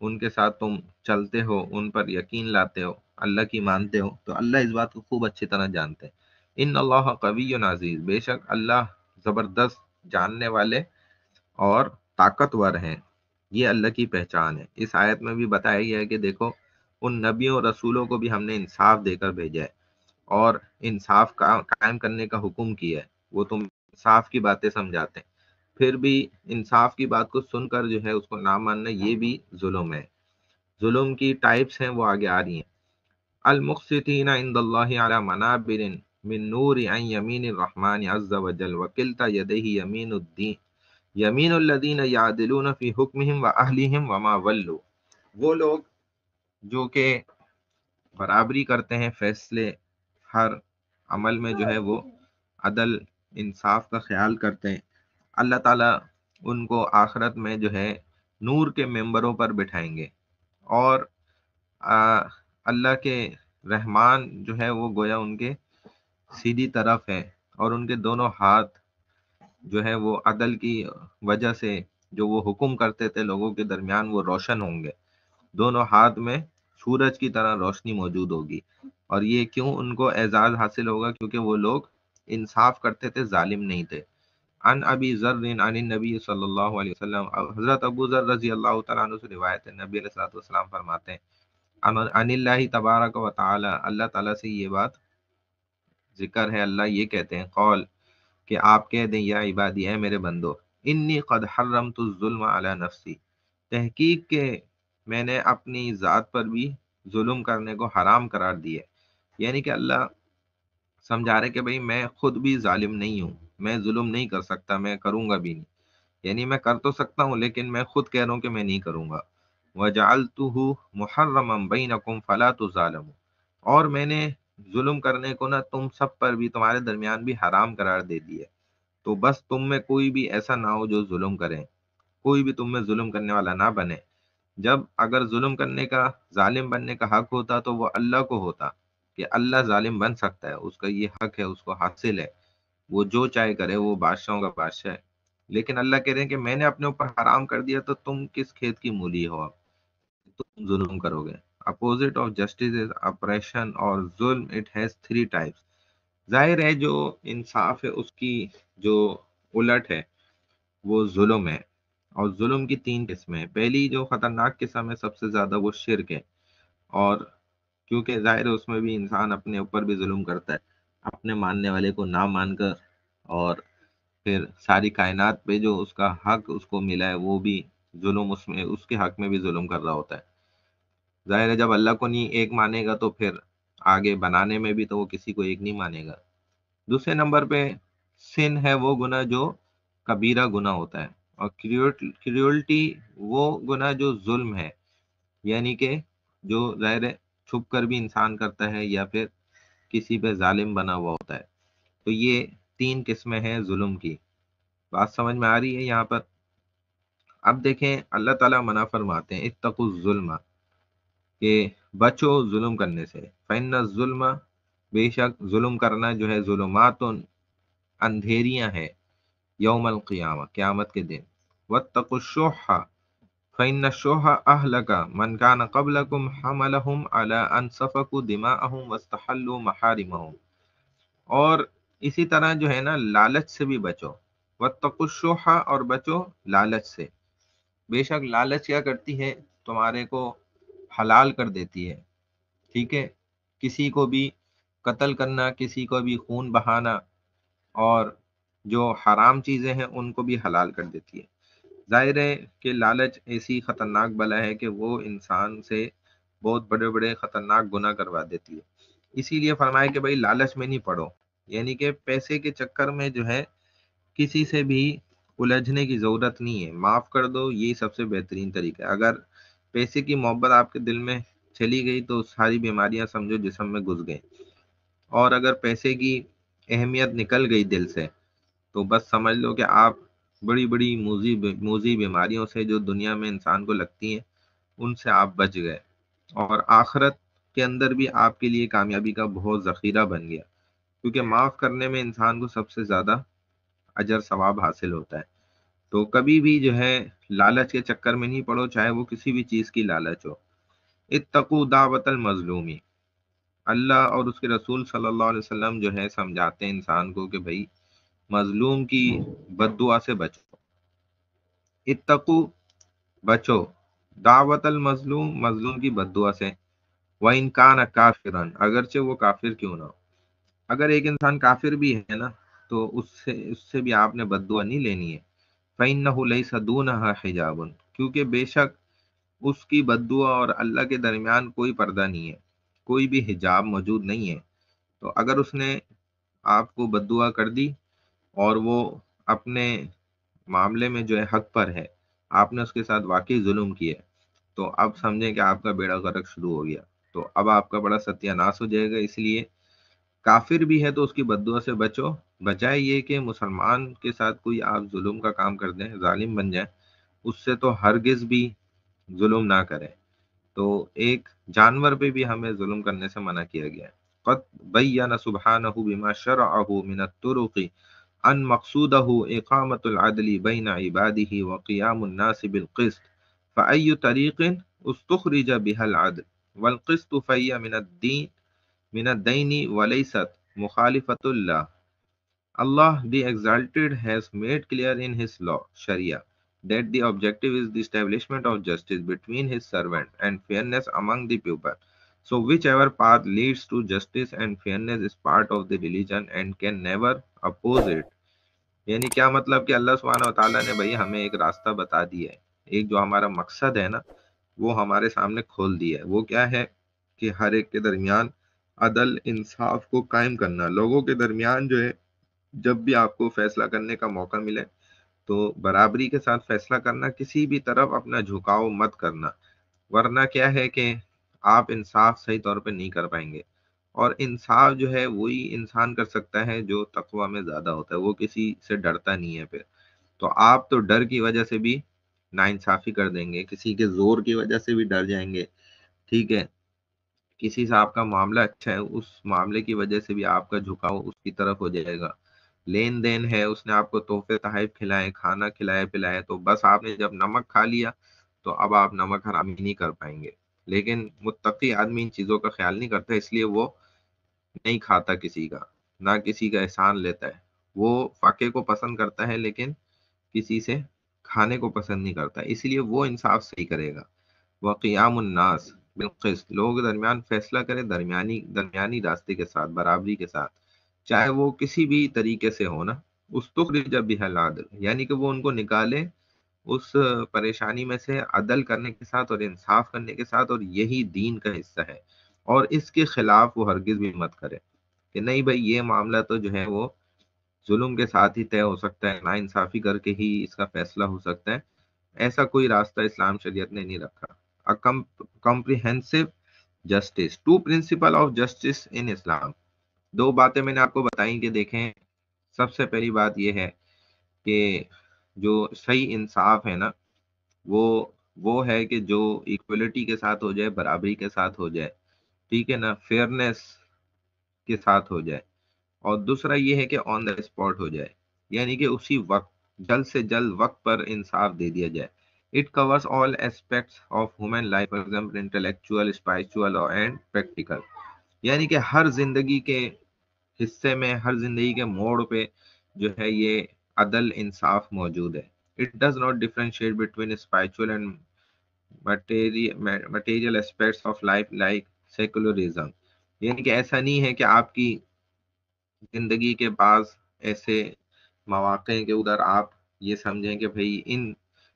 ان کے ساتھ تم چلتے ہو، ان پر یقین لاتے ہو، اللہ کی مانتے ہو، تو اللہ اس بات کو خوب اچھی طرح جانتے ہیں۔ ان اللہ قوی عزیز، بے شک اللہ زبردست جاننے والے اور طاقتور ہیں، یہ اللہ کی پہچان ہے۔ اس آیت میں بھی بتایا گیا ہے کہ دیکھو، ان نبیوں اور رسولوں کو بھی ہم نے انصاف دے کر بھیجا ہے، اور انصاف قائم کرنے کا حکم کیا ہے، وہ تم انصاف کی باتیں سمجھاتے ہیں، پھر بھی انصاف کی بات کو سن کر جو ہے اس کو نہ ماننا، یہ بھی ظلم ہے۔ ظلم کی ٹائپس ہیں، وہ آگے آ رہی ہیں۔ المقسطین عند اللہ علی منابر من نور عن یمین الرحمن عز وجل، وکلتا یدیہ یمین الدین، یمین الذین یعدلون فی حکمہم واہلہم وما ولوا، وہ لوگ جو کہ برابری کرتے ہیں فیصلے، ہر عمل میں جو ہے وہ عدل انصاف کا خیال کرتے ہیں، اللہ تعالیٰ ان کو آخرت میں جو ہے نور کے ممبروں پر بٹھائیں گے، اور اللہ کے رحمان جو ہے وہ گویا ان کے سیدھی طرف ہے، اور ان کے دونوں ہاتھ جو ہے وہ عدل کی وجہ سے جو وہ حکم کرتے تھے لوگوں کے درمیان، وہ روشن ہوں گے، دونوں ہاتھ میں سورج کی طرح روشنی موجود ہوگی۔ اور یہ کیوں ان کو اعزاز حاصل ہوگا؟ کیونکہ وہ لوگ انصاف کرتے تھے، ظالم نہیں تھے۔ عن ابی ذر عن النبی صلی اللہ علیہ وسلم، حضرت ابو ذر رضی اللہ تعالیٰ عنہ سے روایت ہے، نبی علیہ الصلوۃ والسلام فرماتے ہیں، عن اللہ تبارک و تعالی، اللہ تعالیٰ سے یہ بات ذکر ہے، اللہ یہ کہتے ہیں، قول، کہ آپ کہہ دیں، یا عبادی، اے میرے بندو، انی قد حرمت الظلم علی نفسی، تحقیق کہ میں نے اپنی ذات پر بھی ظلم کرنے کو حرام قرار دیا، یعنی کہ اللہ سمجھا رہے کہ بھئی میں خود بھی ظالم نہیں ہوں، میں ظلم نہیں کر سکتا، میں کروں گا بھی نہیں، یعنی میں کر تو سکتا ہوں لیکن میں خود کہہ رہا ہوں کہ میں نہیں کروں گا، وجعلتہ محرما بینکم فلا تظالموا، اور میں نے ظلم کرنے کو نہ تم سب پر بھی، تمہارے درمیان بھی حرام قرار دے دیا، تو بس تم میں کوئی بھی ایسا نہ ہو جو ظلم کرے، کوئی بھی تم میں ظلم کرنے والا نہ بنے۔ جب اگر ظلم کرنے کا، ظالم بننے کا حق ہوتا تو وہ اللہ کو ہوتا، کہ اللہ ظالم بن سکتا ہے، اس کا یہ حق ہے، اس کو حاصل ہے، وہ جو چاہے کرے، وہ بادشاہوں کا بادشاہ ہے۔ لیکن اللہ کہہ رہے ہیں کہ میں نے اپنے اوپر حرام کر دیا تو تم کس کھیت کی مولی ہو، اب تم ظلم کرو گے۔ Opposite of justice is oppression, اور ظلم اٹ ہیز تھری ٹائپس۔ ظاہر ہے جو انصاف ہے اس کی جو الٹ ہے وہ ظلم ہے، اور ظلم کی تین قسمیں ہیں۔ پہلی جو خطرناک قسم ہے سب سے زیادہ، وہ شرک ہے، اور کیونکہ ظاہر ہے اس میں بھی انسان اپنے اوپر بھی ظلم کرتا ہے، اپنے ماننے والے کو نہ مان کر، اور پھر ساری کائنات پہ جو اس کا حق اس کو ملا ہے وہ بھی ظلم، اس میں اس کے حق میں بھی ظلم کر رہا ہوتا ہے۔ ظاہر ہے جب اللہ کو نہیں ایک مانے گا تو پھر آگے بنانے میں بھی تو وہ کسی کو ایک نہیں مانے گا۔ دوسرے نمبر پہ سن ہے وہ گناہ جو کبیرہ گناہ ہوتا ہے، اور کریولٹی وہ گناہ جو ظلم ہے، یعنی کہ جو ظاہر ہے چھپ کر بھی انسان کرتا ہے یا پھر کسی پہ ظالم بنا ہوا ہوتا ہے۔ تو یہ تین قسمیں ہیں ظلم کی۔ بات سمجھ میں آ رہی ہے یہاں پر؟ اب دیکھیں اللہ تعالیٰ منع فرماتے ہیں اتقوا الظلم، کہ بچو ظلم کرنے سے، فإن الظلم، بے شک ظلم کرنا جو ہے، ظلمات اندھیریاں ہے، یوم القیامہ، قیامت کے دن، واتقوا الشح، فإن الشح أهلك من كان قبلكم حملهم على أن سفكوا دماءهم واستحلوا محارمهم، اور اسی طرح جو ہے نا لالچ سے بھی بچو، واتقوا الشح، اور بچو لالچ سے۔ بے شک لالچ کیا کرتی ہے، تمہارے کو حلال کر دیتی ہے، ٹھیک ہے، کسی کو بھی قتل کرنا، کسی کو بھی خون بہانا، اور جو حرام چیزیں ہیں ان کو بھی حلال کر دیتی ہے۔ ظاہر ہے کہ لالچ ایسی خطرناک بلا ہے کہ وہ انسان سے بہت بڑے بڑے خطرناک گناہ کروا دیتی ہے۔ اسی لیے فرمایا کہ بھائی لالچ میں نہیں پڑو، یعنی کہ پیسے کے چکر میں جو ہے کسی سے بھی الجھنے کی ضرورت نہیں ہے، معاف کر دو، یہی سب سے بہترین طریقہ ہے۔ اگر پیسے کی محبت آپ کے دل میں چلی گئی تو ساری بیماریاں سمجھو جسم میں گھس گئیں، اور اگر پیسے کی اہمیت نکل گئی دل سے تو بس سمجھ لو کہ آپ بڑی بڑی موذی بیماریوں سے جو دنیا میں انسان کو لگتی ہیں ان سے آپ بچ گئے، اور آخرت کے اندر بھی آپ کے لیے کامیابی کا بہت ذخیرہ بن گیا، کیونکہ معاف کرنے میں انسان کو سب سے زیادہ اجر ثواب حاصل ہوتا ہے۔ تو کبھی بھی جو ہے لالچ کے چکر میں نہیں پڑو، چاہے وہ کسی بھی چیز کی لالچ ہو۔ اتقوا دعوت المظلومی، اللہ اور اس کے رسول صلی اللہ علیہ وسلم جو ہے سمجھاتے ہیں انسان کو کہ بھائی مظلوم کی بد دعا سے بچو۔ اتقو، بچو، دعوت المظلوم، مظلوم کی بد دعا سے، وَإِنْ كَانَ كَافِرًا، اگرچہ وہ کافر کیوں نہ ہو۔ اگر ایک انسان کافر بھی ہے نا تو اس سے بھی آپ نے بد دعا نہیں لینی ہے۔ فَإِنَّهُ لَيْسَ دُونَهَا حِجَابٌ، کیونکہ بے شک اس کی بد دعا اور اللہ کے درمیان کوئی پردہ نہیں ہے، کوئی بھی حجاب موجود نہیں ہے۔ تو اگر اس نے آپ کو بد دعا کر دی اور وہ اپنے معاملے میں جو ہے حق پر ہے، آپ نے اس کے ساتھ واقعی ظلم کیا، تو اب سمجھیں کہ آپ کا بیڑا غرق شروع ہو گیا، تو اب آپ کا بڑا ستیہ ناش ہو جائے گا۔ اس لیے کافر بھی ہے تو اس کی بد دعا سے بچو، بجائے یہ کہ مسلمان کے ساتھ کوئی آپ ظلم کا کام کر دیں، ظالم بن جائیں، اس سے تو ہرگز بھی ظلم نہ کریں۔ تو ایک جانور پہ بھی ہمیں ظلم کرنے سے منع کیا گیا ہے۔ قد بین سبحانہ بما شرعہ من الطرق ان مقصودہ اقامت العدل بین عبادہ وقیام الناس بالقسط، فأی طریق استخرج بها العدل والقسط فہی من الدین ولیست مخالفت اللہ۔ Allah the Exalted has made clear in His law, Sharia, that the objective is the establishment of justice between His servant and fairness among the people. So whichever path leads to justice and fairness is part of the religion and can never oppose it. یعنی کیا مطلب کہ اللہ سبحانہ وتعالیٰ نے بھائی ہمیں ایک راستہ بتا دیا ہے، ایک جو ہمارا مقصد ہے نا وہ ہمارے سامنے کھول دیا ہے۔ وہ کیا ہے کہ ہر ایک کے درمیان عدل انصاف کو قائم کرنا، لوگوں کے درمیان جو ہے جب بھی آپ کو فیصلہ کرنے کا موقع ملے تو برابری کے ساتھ فیصلہ کرنا، کسی بھی طرف اپنا جھکاؤ مت کرنا، ورنہ کیا ہے کہ آپ انصاف صحیح طور پہ نہیں کر پائیں گے. اور انصاف جو ہے وہی انسان کر سکتا ہے جو تقوی میں زیادہ ہوتا ہے، وہ کسی سے ڈرتا نہیں ہے. پھر تو آپ تو ڈر کی وجہ سے بھی ناانصافی کر دیں گے، کسی کے زور کی وجہ سے بھی ڈر جائیں گے، ٹھیک ہے. کسی سے آپ کا معاملہ اچھا ہے، اس معاملے کی وجہ سے بھی آپ کا جھکاؤ اس کی طرف ہو جائے گا. لین دین ہے، اس نے آپ کو تحفے تحائف کھلائے، کھانا کھلائے پلائے، تو بس آپ نے جب نمک کھا لیا تو اب آپ نمک حرامی نہیں کر پائیں گے. لیکن متقی آدمی ان چیزوں کا خیال نہیں کرتا، اس لیے وہ نہیں کھاتا کسی کا، نہ کسی کا احسان لیتا ہے. وہ فاقے کو پسند کرتا ہے لیکن کسی سے کھانے کو پسند نہیں کرتا، اس لیے وہ انصاف صحیح کرے گا. وقیام الناس بالقسط، لوگوں کے درمیان فیصلہ کرے درمیانی راستے کے ساتھ، برابری کے ساتھ، چاہے وہ کسی بھی طریقے سے ہو نا. استخرج بها العدل، یعنی کہ وہ ان کو نکالے اس پریشانی میں سے عدل کرنے کے ساتھ اور انصاف کرنے کے ساتھ، اور یہی دین کا حصہ ہے. اور اس کے خلاف وہ ہرگز بھی مت کرے کہ نہیں بھائی یہ معاملہ تو جو ہے وہ ظلم کے ساتھ ہی طے ہو سکتا ہے، نا انصافی کر کے ہی اس کا فیصلہ ہو سکتا ہے. ایسا کوئی راستہ اسلام شریعت نے نہیں رکھا. Comprehensive justice, two principle of justice in Islam. دو باتیں میں نے آپ کو بتائیں کہ دیکھیں، سب سے پہلی بات یہ ہے کہ جو صحیح انصاف ہے نا، وہ وہ ہے کہ جو ایکولیٹی کے ساتھ ہو جائے، برابری کے ساتھ ہو جائے، ٹھیک ہے نا، فیئرنیس کے ساتھ ہو جائے. اور دوسرا یہ ہے کہ آن دا اسپاٹ ہو جائے، یعنی کہ اسی وقت، جلد سے جلد وقت پر انصاف دے دیا جائے. It course all aspects of human life, for example intellectual, spiritual and practical. یعنی کہ ہر زندگی کے حصے میں، ہر زندگی کے موڑ پہ جو ہے یہ عدل انصاف موجود ہے. It does not differentiate between spiritual and material aspects of life like secularism. یعنی کہ ایسا نہیں ہے کہ آپ کی زندگی کے بعض ایسے مواقع ہیں کہ ادھر آپ یہ سمجھیں کہ بھئی ان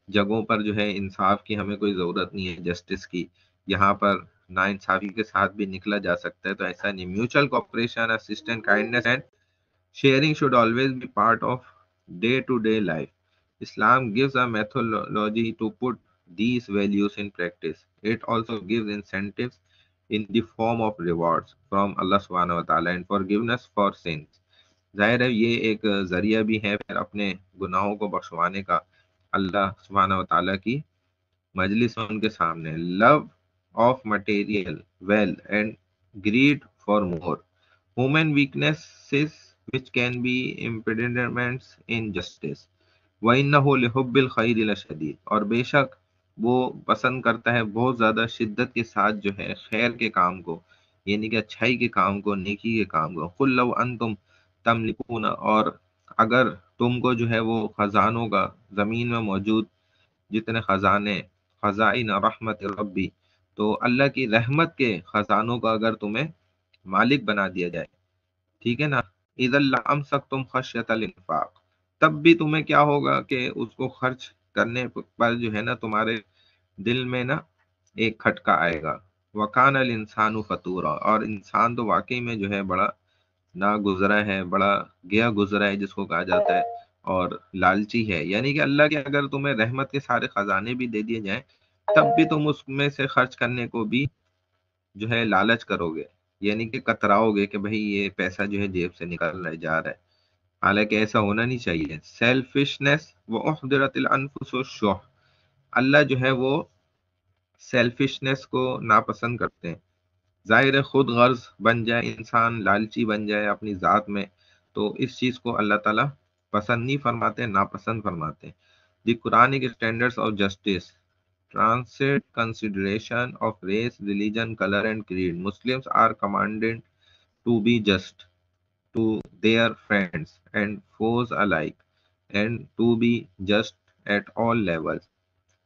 جگہوں پر جو ہے انصاف کی ہمیں کوئی ضرورت نہیں ہے، جسٹس کی، یہاں پر نا انصافی کے ساتھ بھی نکلا جا سکتا ہے. تو ایسا نہیں. Mutual cooperation, assistant, kindness and sharing should always be part of day-to-day life. Islam gives a methodology to put these values in practice. It also gives incentives in the form of rewards from Allah subhanahu wa ta'ala and forgiveness for sins. ظاہر ہے یہ ایک ذریعہ بھی ہے پھر اپنے گناہوں کو بخشوانے کا اللہ سبحانہ و تعالیٰ کی مجلس میں ان کے سامنے. Love of material wealth and greed for more human weaknesses which can be impediments in justice. وَإِنَّهُ لِحُبِّ الْخَيْرِ لَشَدِيدٌ، اور بے شک وہ پسند کرتا ہے بہت زیادہ شدت کے ساتھ جو ہے خیر کے کام کو، یعنی کہ اچھائی کے کام کو، نیکی کے کام کو. قُلْ لَوْ أَنْتُمْ تَمْلِكُونَ، اور اگر تم کو جو ہے وہ خزانوں کا، زمین میں موجود جتنے خزانے، خزائن رحمت ربی، تو اللہ کی رحمت کے خزانوں کا اگر تمہیں مالک بنا دیا جائے، ٹھیک ہے نا، اذا لامسکتم خشیۃ الانفاق، تب بھی تمہیں کیا ہوگا کہ اس کو خرچ کرنے پر جو ہے نا تمہارے دل میں نا ایک کھٹکا آئے گا. وکان الانسان فطورا، اور انسان تو واقعی میں جو ہے بڑا نا گزرا ہے، بڑا گیا گزرا ہے جس کو کہا جاتا ہے، اور لالچی ہے. یعنی کہ اللہ کے اگر تمہیں رحمت کے سارے خزانے بھی دے دیے جائیں تب بھی تم اس میں سے خرچ کرنے کو بھی جو ہے لالچ کرو گے، یعنی کہ کتراؤ گے کہ بھئی یہ پیسہ جو ہے جیب سے نکل رہا جا رہا ہے. حالانکہ ایسا ہونا نہیں چاہیے. سیلفشنس و احضرت الانفس الشح، اللہ جو ہے وہ سیلفشنس کو ناپسند کرتے ہیں. ظاہر ہے خود غرض بن جائے انسان، لالچی بن جائے اپنی ذات میں، تو اس چیز کو اللہ تعالیٰ پسند نہیں فرماتے، ناپسند فرماتے. The Quranic standards of justice transcend consideration of race, religion, color, and creed. Muslims are commanded to be just to their friends and foes alike, and to be just at all levels.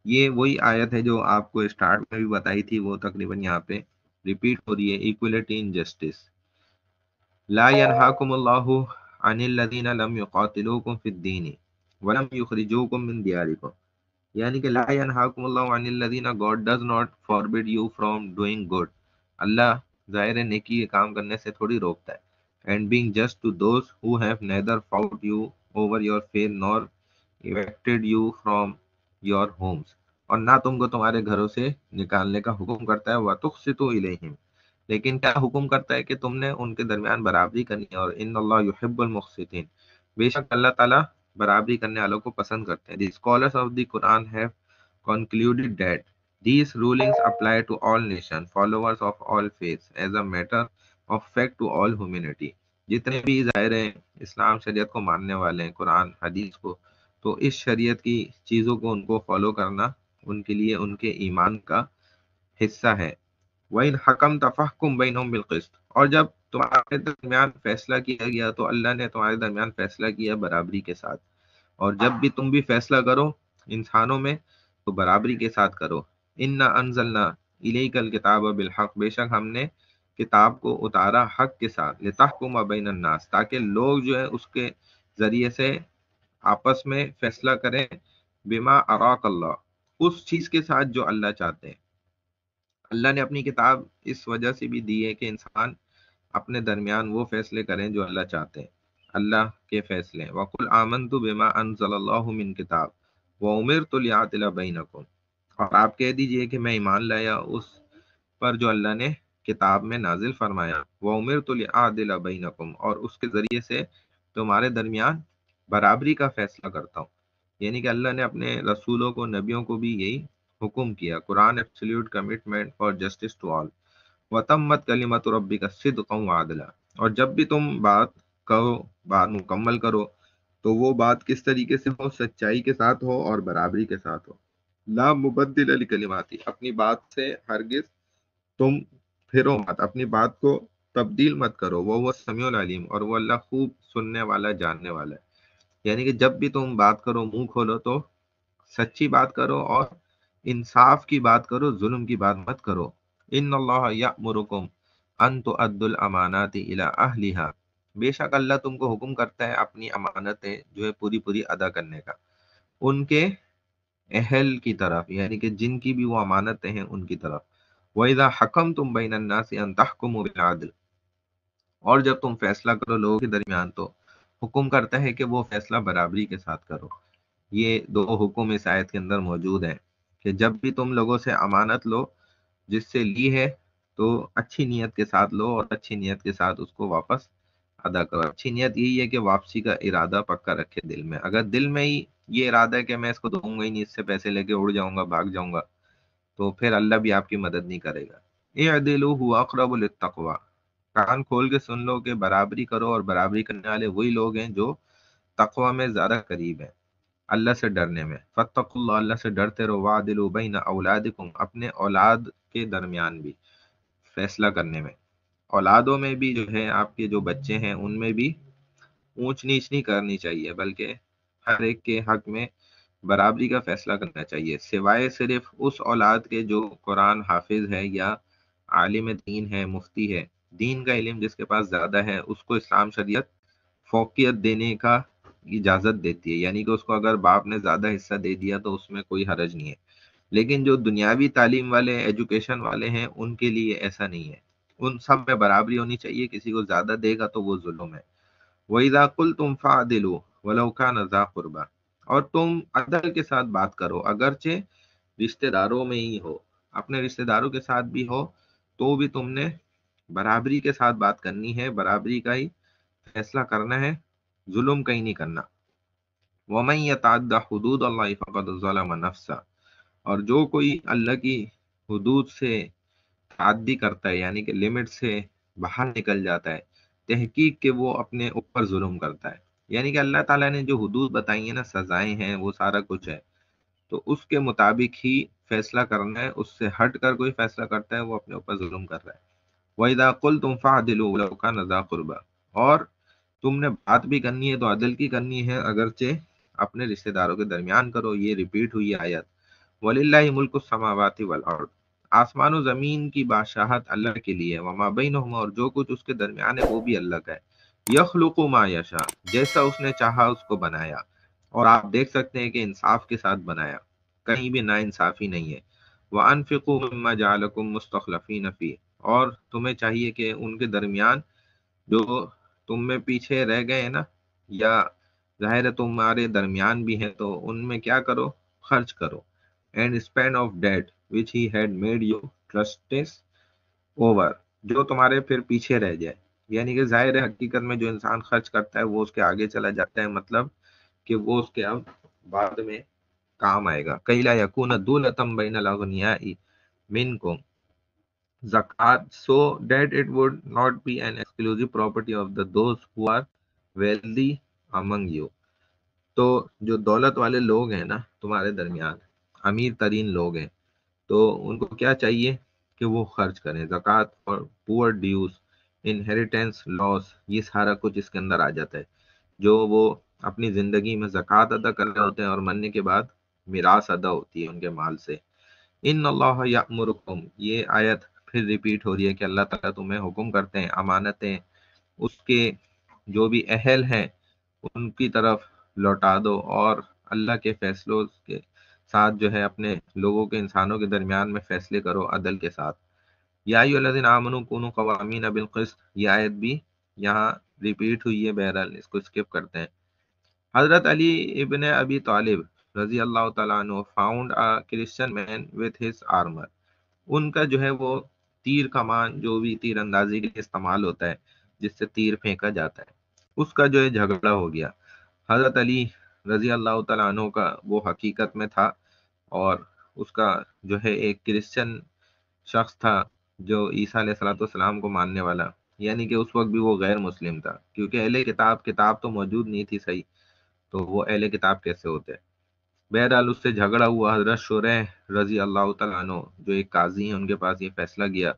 یہ وہی آیت ہے جو آپ کو اسٹارٹ میں بھی بتائی تھی، وہ تقریباً یہاں پہ ریپیٹ ہو رہی ہے. ایکولیٹی ان جسٹس. لا ينهاكم الله عن الذين لم يقاتلوكم في الدين ولم يخرجوكم من دياركم. یعنی کہ لا ينهاكم الله عن الذين، God does not forbid you from doing good. اللہ ظاہر نیکی کے کام کرنے سے تھوڑی روکتا ہے. And being just to those who have neither fought you over your faith nor evicted you from your homes. اور نہ تم کو تمہارے گھروں سے نکالنے کا حکم کرتا ہے، وَتُقْسِطُوا إِلَيْهِمْ، لیکن کیا حکم کرتا ہے کہ تم نے ان کے درمیان برابری کرنی ہے، اور ان اللہ یحب المقسطین، بے شک اللہ تعالیٰ برابری کرنے والوں کو پسند کرتے ہیں. The scholars of the Quran have concluded that these rulings apply to all nations, followers of all faiths, as a matter of fact to all humanity. جتنے بھی ظاہر ہیں اسلام شریعت کو ماننے والے ہیں، قرآن حدیث کو، تو اس شریعت کی چیزوں کو ان کو فالو کرنا ان کے لیے ان کے ایمان کا حصہ ہے. وَإِنْ حَكَمْتَ فَاحْكُمْ بَيْنَهُمْ بِالْقِسْطِ، اور جب تمہارے درمیان فیصلہ کیا گیا تو اللہ نے تمہارے درمیان فیصلہ کیا برابری کے ساتھ، اور جب بھی تم بھی فیصلہ کرو انسانوں میں تو برابری کے ساتھ کرو. اِنَّا أَنزَلْنَا إِلَيْكَ الْكِتَابَ بِالْحَقِّ، بے شک ہم نے کتاب کو اتارا حق کے ساتھ، لِتَحْكُمَ بَيْنَ النَّاسِ، تاکہ لوگ جو ہے اس کے ذریعے سے آپس میں فیصلہ کریں، بما اراک اللہ، اس چیز کے ساتھ جو اللہ چاہتے ہیں. اللہ نے اپنی کتاب اس وجہ سے بھی دی ہے کہ انسان اپنے درمیان وہ فیصلے کریں جو اللہ چاہتے ہیں، اللہ کے فیصلے. وَقُلْ آمَنْتُ بِمَا أَنزَلَ اللَّهُ مِنْ كِتَابٍ وَأُمِرْتُ لِأَعْدِلَ بَيْنَكُمْ، اور آپ کہہ دیجئے کہ میں ایمان لایا اس پر جو اللہ نے کتاب میں نازل فرمایا، وَأُمِرْتُ لِأَعْدِلَ بَيْنَكُمْ، اور اس کے ذریعے سے تمہارے درمیان برابری کا فیصلہ کرتا ہوں. یعنی کہ اللہ نے اپنے رسولوں کو، نبیوں کو بھی یہی حکم کیا. Quran absolute commitment for justice to all, وَتَمَّتْ كَلِمَةُ رَبِّكَ صِدْقًا وَعَدْلًا، اور جب بھی تم بات کہو، بات مکمل کرو، تو وہ بات کس طریقے سے ہو؟ سچائی کے ساتھ ہو اور برابری کے ساتھ ہو. لا مبدل لکلماتی، اپنی بات سے ہرگز تم پھرو مت، اپنی بات کو تبدیل مت کرو. وہ السمیع العلیم، اور وہ اللہ خوب سننے والا، جاننے والا ہے. یعنی کہ جب بھی تم بات کرو، منہ کھولو، تو سچی بات کرو اور انصاف کی بات کرو، ظلم کی بات مت کرو. ان اللہ یأمرکم ان تؤدوا الامانات الی اہلھا، بے شک اللہ تم کو حکم کرتا ہے اپنی امانتیں جو ہے پوری پوری ادا کرنے کا، ان کے اہل کی طرف، یعنی کہ جن کی بھی وہ امانتیں ہیں ان کی طرف. وَإِذَا حَكَمْتُمْ بَيْنَ النَّاسِ أَن تَحْكُمُوا بِالْعَدْلِ، اور جب تم فیصلہ کرو لوگوں کے درمیان تو حکم کرتا ہے کہ وہ فیصلہ برابری کے ساتھ کرو. یہ دو حکم اس آیت کے اندر موجود ہیں کہ جب بھی تم لوگوں سے امانت لو، جس سے لی ہے، تو اچھی نیت کے ساتھ لو اور اچھی نیت کے ساتھ اس کو واپس ادا کرو. اچھی نیت یہی ہے کہ واپسی کا ارادہ پکا رکھے دل میں. اگر دل میں ہی یہ ارادہ ہے کہ میں اس کو دوں گا ہی نہیں، اس سے پیسے لے کے اڑ جاؤں گا، بھاگ جاؤں گا، تو پھر اللہ بھی آپ کی مدد نہیں کرے گا. اعدلوا هو اقرب للتقوی، کان کھول کے سن لو کہ برابری کرو، اور برابری کرنے والے وہی لوگ ہیں جو تقوی میں زیادہ قریب ہیں، اللہ سے ڈرنے میں. فاتقوا اللہ، اللہ سے ڈرتے رہو. وعدلوا بین اولادکم، اپنے اولاد کے درمیان بھی فیصلہ کرنے میں، اولادوں میں بھی جو ہے آپ کے جو بچے ہیں ان میں بھی اونچ نیچ نہیں کرنی چاہیے، بلکہ ہر ایک کے حق میں برابری کا فیصلہ کرنا چاہیے، سوائے صرف اس اولاد کے جو قرآن حافظ ہے یا عالم دین ہے، مفتی ہے. دین کا علم جس کے پاس زیادہ ہے اس کو اسلام شریعت فوقیت دینے کا اجازت دیتی ہے، یعنی کہ اس کو اگر باپ نے زیادہ حصہ دے دیا تو اس میں کوئی حرج نہیں ہے. لیکن جو دنیاوی تعلیم والے، ایجوکیشن والے ہیں، ان کے لیے ایسا نہیں ہے. ان سب میں برابری ہونی چاہیے، کسی کو زیادہ دے گا تو وہ ظلم ہے. وَإِذَا قُلْتُمْ فَعْدِلُوا وَلَوْ كَانَ ذَا قُرْبَىٰ، اور تم عدل کے ساتھ بات کرو، اگرچہ رشتہ داروں میں ہی ہو، اپنے رشتہ داروں کے ساتھ بھی ہو تو بھی تم نے برابری کے ساتھ بات کرنی ہے، برابری کا ہی فیصلہ کرنا ہے، ظلم کہیں نہیں کرنا. وَمَن يَتَعَدَّ حُدُودَ اللَّهِ فَقَدْ ظَلَمَ نَفْسَهُ، اور جو کوئی اللہ کی حدود سے تعدی کرتا ہے، یعنی کہ لمٹ سے باہر نکل جاتا ہے، تحقیق کہ وہ اپنے اوپر ظلم کرتا ہے. یعنی کہ اللہ تعالیٰ نے جو حدود بتائی ہیں نا، سزائیں ہیں، وہ سارا کچھ ہے، تو اس کے مطابق ہی فیصلہ کرنا ہے. اس سے ہٹ کر کوئی فیصلہ کرتا ہے وہ اپنے اوپر ظلم کر رہا ہے. وَإِذَا قُلْتُمْ فَعْدِلُوا وَلَوْ كَانَ ذَا قُرْبَىٰ، اور تم نے بات بھی کرنی ہے تو عدل کی کرنی ہے، اگرچہ اپنے رشتہ داروں کے درمیان کرو. یہ ریپیٹ ہوئی آیت. وَلِلَّهِ مُلْكُ السَّمَاوَاتِ وَالْأَرْضِ، آسمان و زمین کی بادشاہت اللہ کے لیے. وَمَا بَيْنَهُمَا، اور جو کچھ اس کے درمیان ہے وہ بھی اللہ کا ہے. يَخْلُقُ مَا يَشَاءُ، جیسا اس نے چاہا اس کو بنایا. اور آپ دیکھ سکتے ہیں کہ انصاف کے ساتھ بنایا، کہیں بھی نا انصافی نہیں ہے. وَأَنفِقُوا مِمَّا جَعَلَكُم مُّسْتَخْلَفِينَ فِيهِ، اور تمہیں چاہیے کہ ان کے درمیان جو تم میں پیچھے رہ گئے ہیں نا، یا ظاہر ہے تمہارے درمیان بھی ہیں، تو ان میں کیا کرو؟ خرچ کرو. and spend of debt which he had made you trustee over, جو تمہارے پھر پیچھے رہ جائے. یعنی کہ ظاہر ہے حقیقت میں جو انسان خرچ کرتا ہے وہ اس کے آگے چلا جاتا ہے، مطلب کہ وہ اس کے اب بعد میں کام آئے گا. کئی لا یکون دولتم بین الاغنیاء منکم zakat, so that it would not be an exclusive property of those who are wealthy among you. تو جو دولت والے لوگ ہیں نا تمہارے درمیان، امیر ترین لوگ ہیں، تو ان کو کیا چاہیے کہ وہ خرچ کریں. زکوٰۃ اور پور ڈیوز، انہیریٹنس لاس، یہ سارا کچھ اس کے اندر آ جاتا ہے. جو وہ اپنی زندگی میں زکوٰۃ ادا کر رہے ہوتے ہیں اور مرنے کے بعد میراث ادا ہوتی ہے ان کے مال سے. ان اللہ یأمرکم، یہ آیت پھر ریپیٹ ہو رہی ہے کہ اللہ تعالیٰ تمہیں حکم کرتے ہیں امانتیں اس کے جو بھی اہل ہیں ان کی طرف لوٹا دو، اور اللہ کے فیصلوں کے ساتھ جو ہے اپنے لوگوں کے، انسانوں کے درمیان میں فیصلے کرو عدل کے ساتھ. یا ایھا الذین آمنوا کونوا قوامین بالقسط، یہ آیت بھی یہاں ریپیٹ ہوئی ہے، بہرحال اس کو اسکپ کرتے ہیں. حضرت علی ابن ابی طالب رضی اللہ تعالیٰ عنہ found a Christian man with his armour. ان کا جو ہے وہ تیر کمان، جو بھی تیر اندازی کے لیے استعمال ہوتا ہے جس سے تیر پھینکا جاتا ہے، اس کا جو ہے جھگڑا ہو گیا. حضرت علی رضی اللہ تعالیٰ عنہ کا وہ حقیقت میں تھا، اور اس کا جو ہے ایک کرسچن شخص تھا جو عیسیٰ علیہ السلام کو ماننے والا، یعنی کہ اس وقت بھی وہ غیر مسلم تھا، کیونکہ اہل کتاب تو موجود نہیں تھی صحیح، تو وہ اہل کتاب کیسے ہوتے. بہرحال اس سے جھگڑا ہوا. حضرت شریح رضی اللہ تعالیٰ عنہ جو ایک قاضی ہیں ان کے پاس یہ فیصلہ گیا.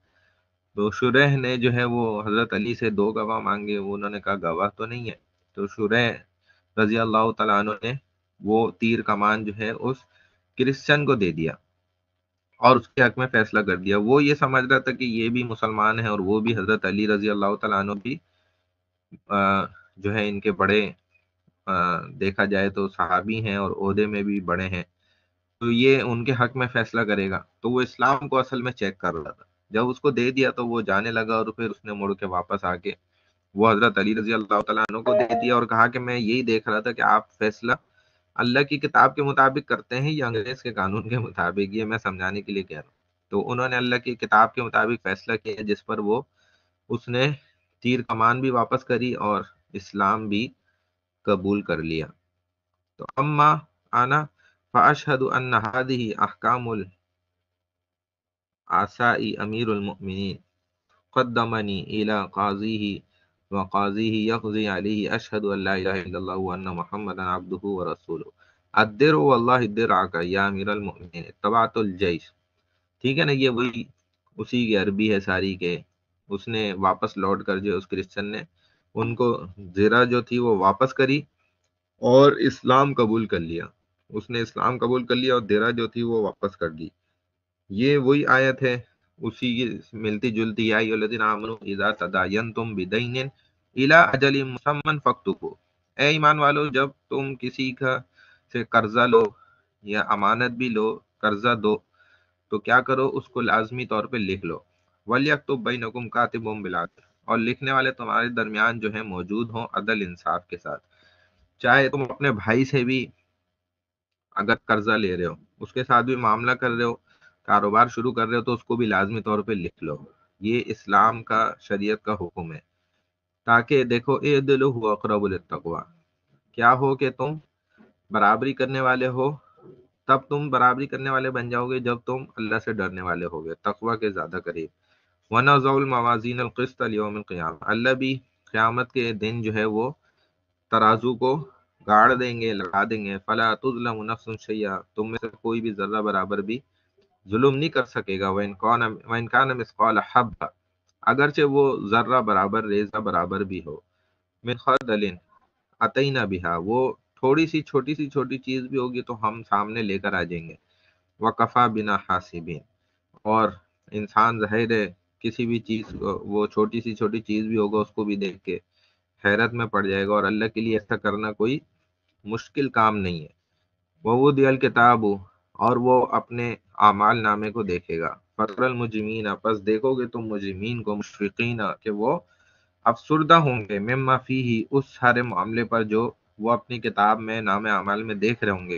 تو شریح نے جو ہے وہ حضرت علی سے 2 گواہ مانگے، وہ انہوں نے کہا گواہ تو نہیں ہے. تو شریح رضی اللہ تعالیٰ عنہ نے وہ تیر کمان جو ہے اس کرسچن کو دے دیا اور اس کے حق میں فیصلہ کر دیا. وہ یہ سمجھ رہا تھا کہ یہ بھی مسلمان ہے اور وہ بھی حضرت علی رضی اللہ تعالیٰ عنہ بھی جو ہے ان کے بڑے دیکھا جائے تو صحابی ہیں اور عہدے میں بھی بڑے ہیں، تو یہ ان کے حق میں فیصلہ کرے گا. تو وہ اسلام کو اصل میں چیک کر رہا تھا. جب اس کو دے دیا تو وہ جانے لگا، اور پھر اس نے مڑ کے واپس آ کے وہ حضرت علی رضی اللہ تعالیٰ عنہ کو دے دیا اور کہا کہ میں یہی دیکھ رہا تھا کہ آپ فیصلہ اللہ کی کتاب کے مطابق کرتے ہیں یا انگریز کے قانون کے مطابق، یہ میں سمجھانے کے لیے کہہ رہا ہوں. تو انہوں نے اللہ کی کتاب کے مطابق فیصلہ کیا، جس پر وہ اس نے تیر کمان بھی واپس کری اور اسلام بھی قبول کر لیا. تو اما انا فاشهد ان هذه احکام العصائی امیر المؤمنین قدمنی الى قاضیہ وقاضیہ یقضی علیہ اشهد ان لا الہ الا اللہ وان محمدا عبدہ ورسولہ الدر واللہ الدرعک یا امیر المؤمنین اتبعت الجیش. ٹھیک ہے نا، یہ وہی اسی کی عربی ہے ساری کے. اس نے واپس لوٹ کر جو اس کرسچن نے ان کو زرہ جو تھی وہ واپس کری اور اسلام قبول کر لیا. اس نے اسلام قبول کر لیا اور درہ جو تھی وہ واپس کر دی. یہ وہی آیت ہے، اسی کی ملتی جلتی. یا ایھا الذین آمنوا اذا تداینتم بدین الی اجل مسمى فاکتبوہ، اے ایمان والو جب تم کسی کا سے قرضہ لو یا امانت بھی لو، قرضہ دو، تو کیا کرو، اس کو لازمی طور پہ لکھ لو. وَلْيَكْتُبْ بَيْنَكُمْ كَاتِبٌ بِالْعَدْلِ، اور لکھنے والے تمہارے درمیان جو ہے موجود ہوں عدل انصاف کے ساتھ. چاہے تم اپنے بھائی سے بھی اگر قرضہ لے رہے ہو، اس کے ساتھ بھی معاملہ کر رہے ہو، کاروبار شروع کر رہے ہو، تو اس کو بھی لازمی طور پہ لکھ لو. یہ اسلام کا، شریعت کا حکم ہے، تاکہ دیکھو اعدلوا هو اقرب للتقوی، کیا ہو کہ تم برابری کرنے والے ہو، تب تم برابری کرنے والے بن جاؤ گے جب تم اللہ سے ڈرنے والے ہو گے، تقوی کے زیادہ قریب. وَنَضَعُ الْمَوَازِينَ الْقِسْطَ لِيَوْمِ الْقِيَامَةِ، اللہ بھی قیامت کے دن جو ہے وہ ترازو کو گاڑ دیں گے، لگا دیں گے. فَلَا تُظْلَمُ نَفْسٌ شَيْئًا، تم میں سے کوئی بھی ذرہ برابر بھی ظلم نہیں کر سکے گا. وَإِنْ كَانَ مِثْقَالَ حَبَّةٍ، اگرچہ وہ ذرہ برابر، ریزہ برابر بھی ہو. مِنْ خَرْدَلٍ أَتَيْنَا بِهَا، وہ تھوڑی سی چھوٹی چیز بھی ہوگی تو ہم سامنے لے کر آ جائیں گے. وَكَفَى بِنَا حَاسِبِينَ، اور انسان ظاہر ہے کسی بھی چیز، وہ چھوٹی چیز بھی ہوگا اس کو بھی دیکھ کے حیرت میں پڑ جائے گا، اور اللہ کے لیے ایسا کرنا کوئی مشکل کام نہیں ہے. وَوُضِعَ الْكِتَابُ، اور وہ اپنے اعمال نامے کو دیکھے گا. فَتَرَى الْمُجْرِمِينَ، پس دیکھو گے تم مجرمین کو، مشفقین، کہ وہ افسردہ ہوں گے، مما فیہ، اس سارے معاملے پر جو وہ اپنی کتاب میں، نام اعمال میں دیکھ رہے ہوں گے.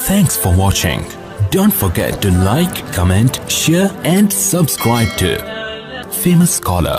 Thanks for watching. Don't forget to like, comment, share and subscribe to Famous Scholar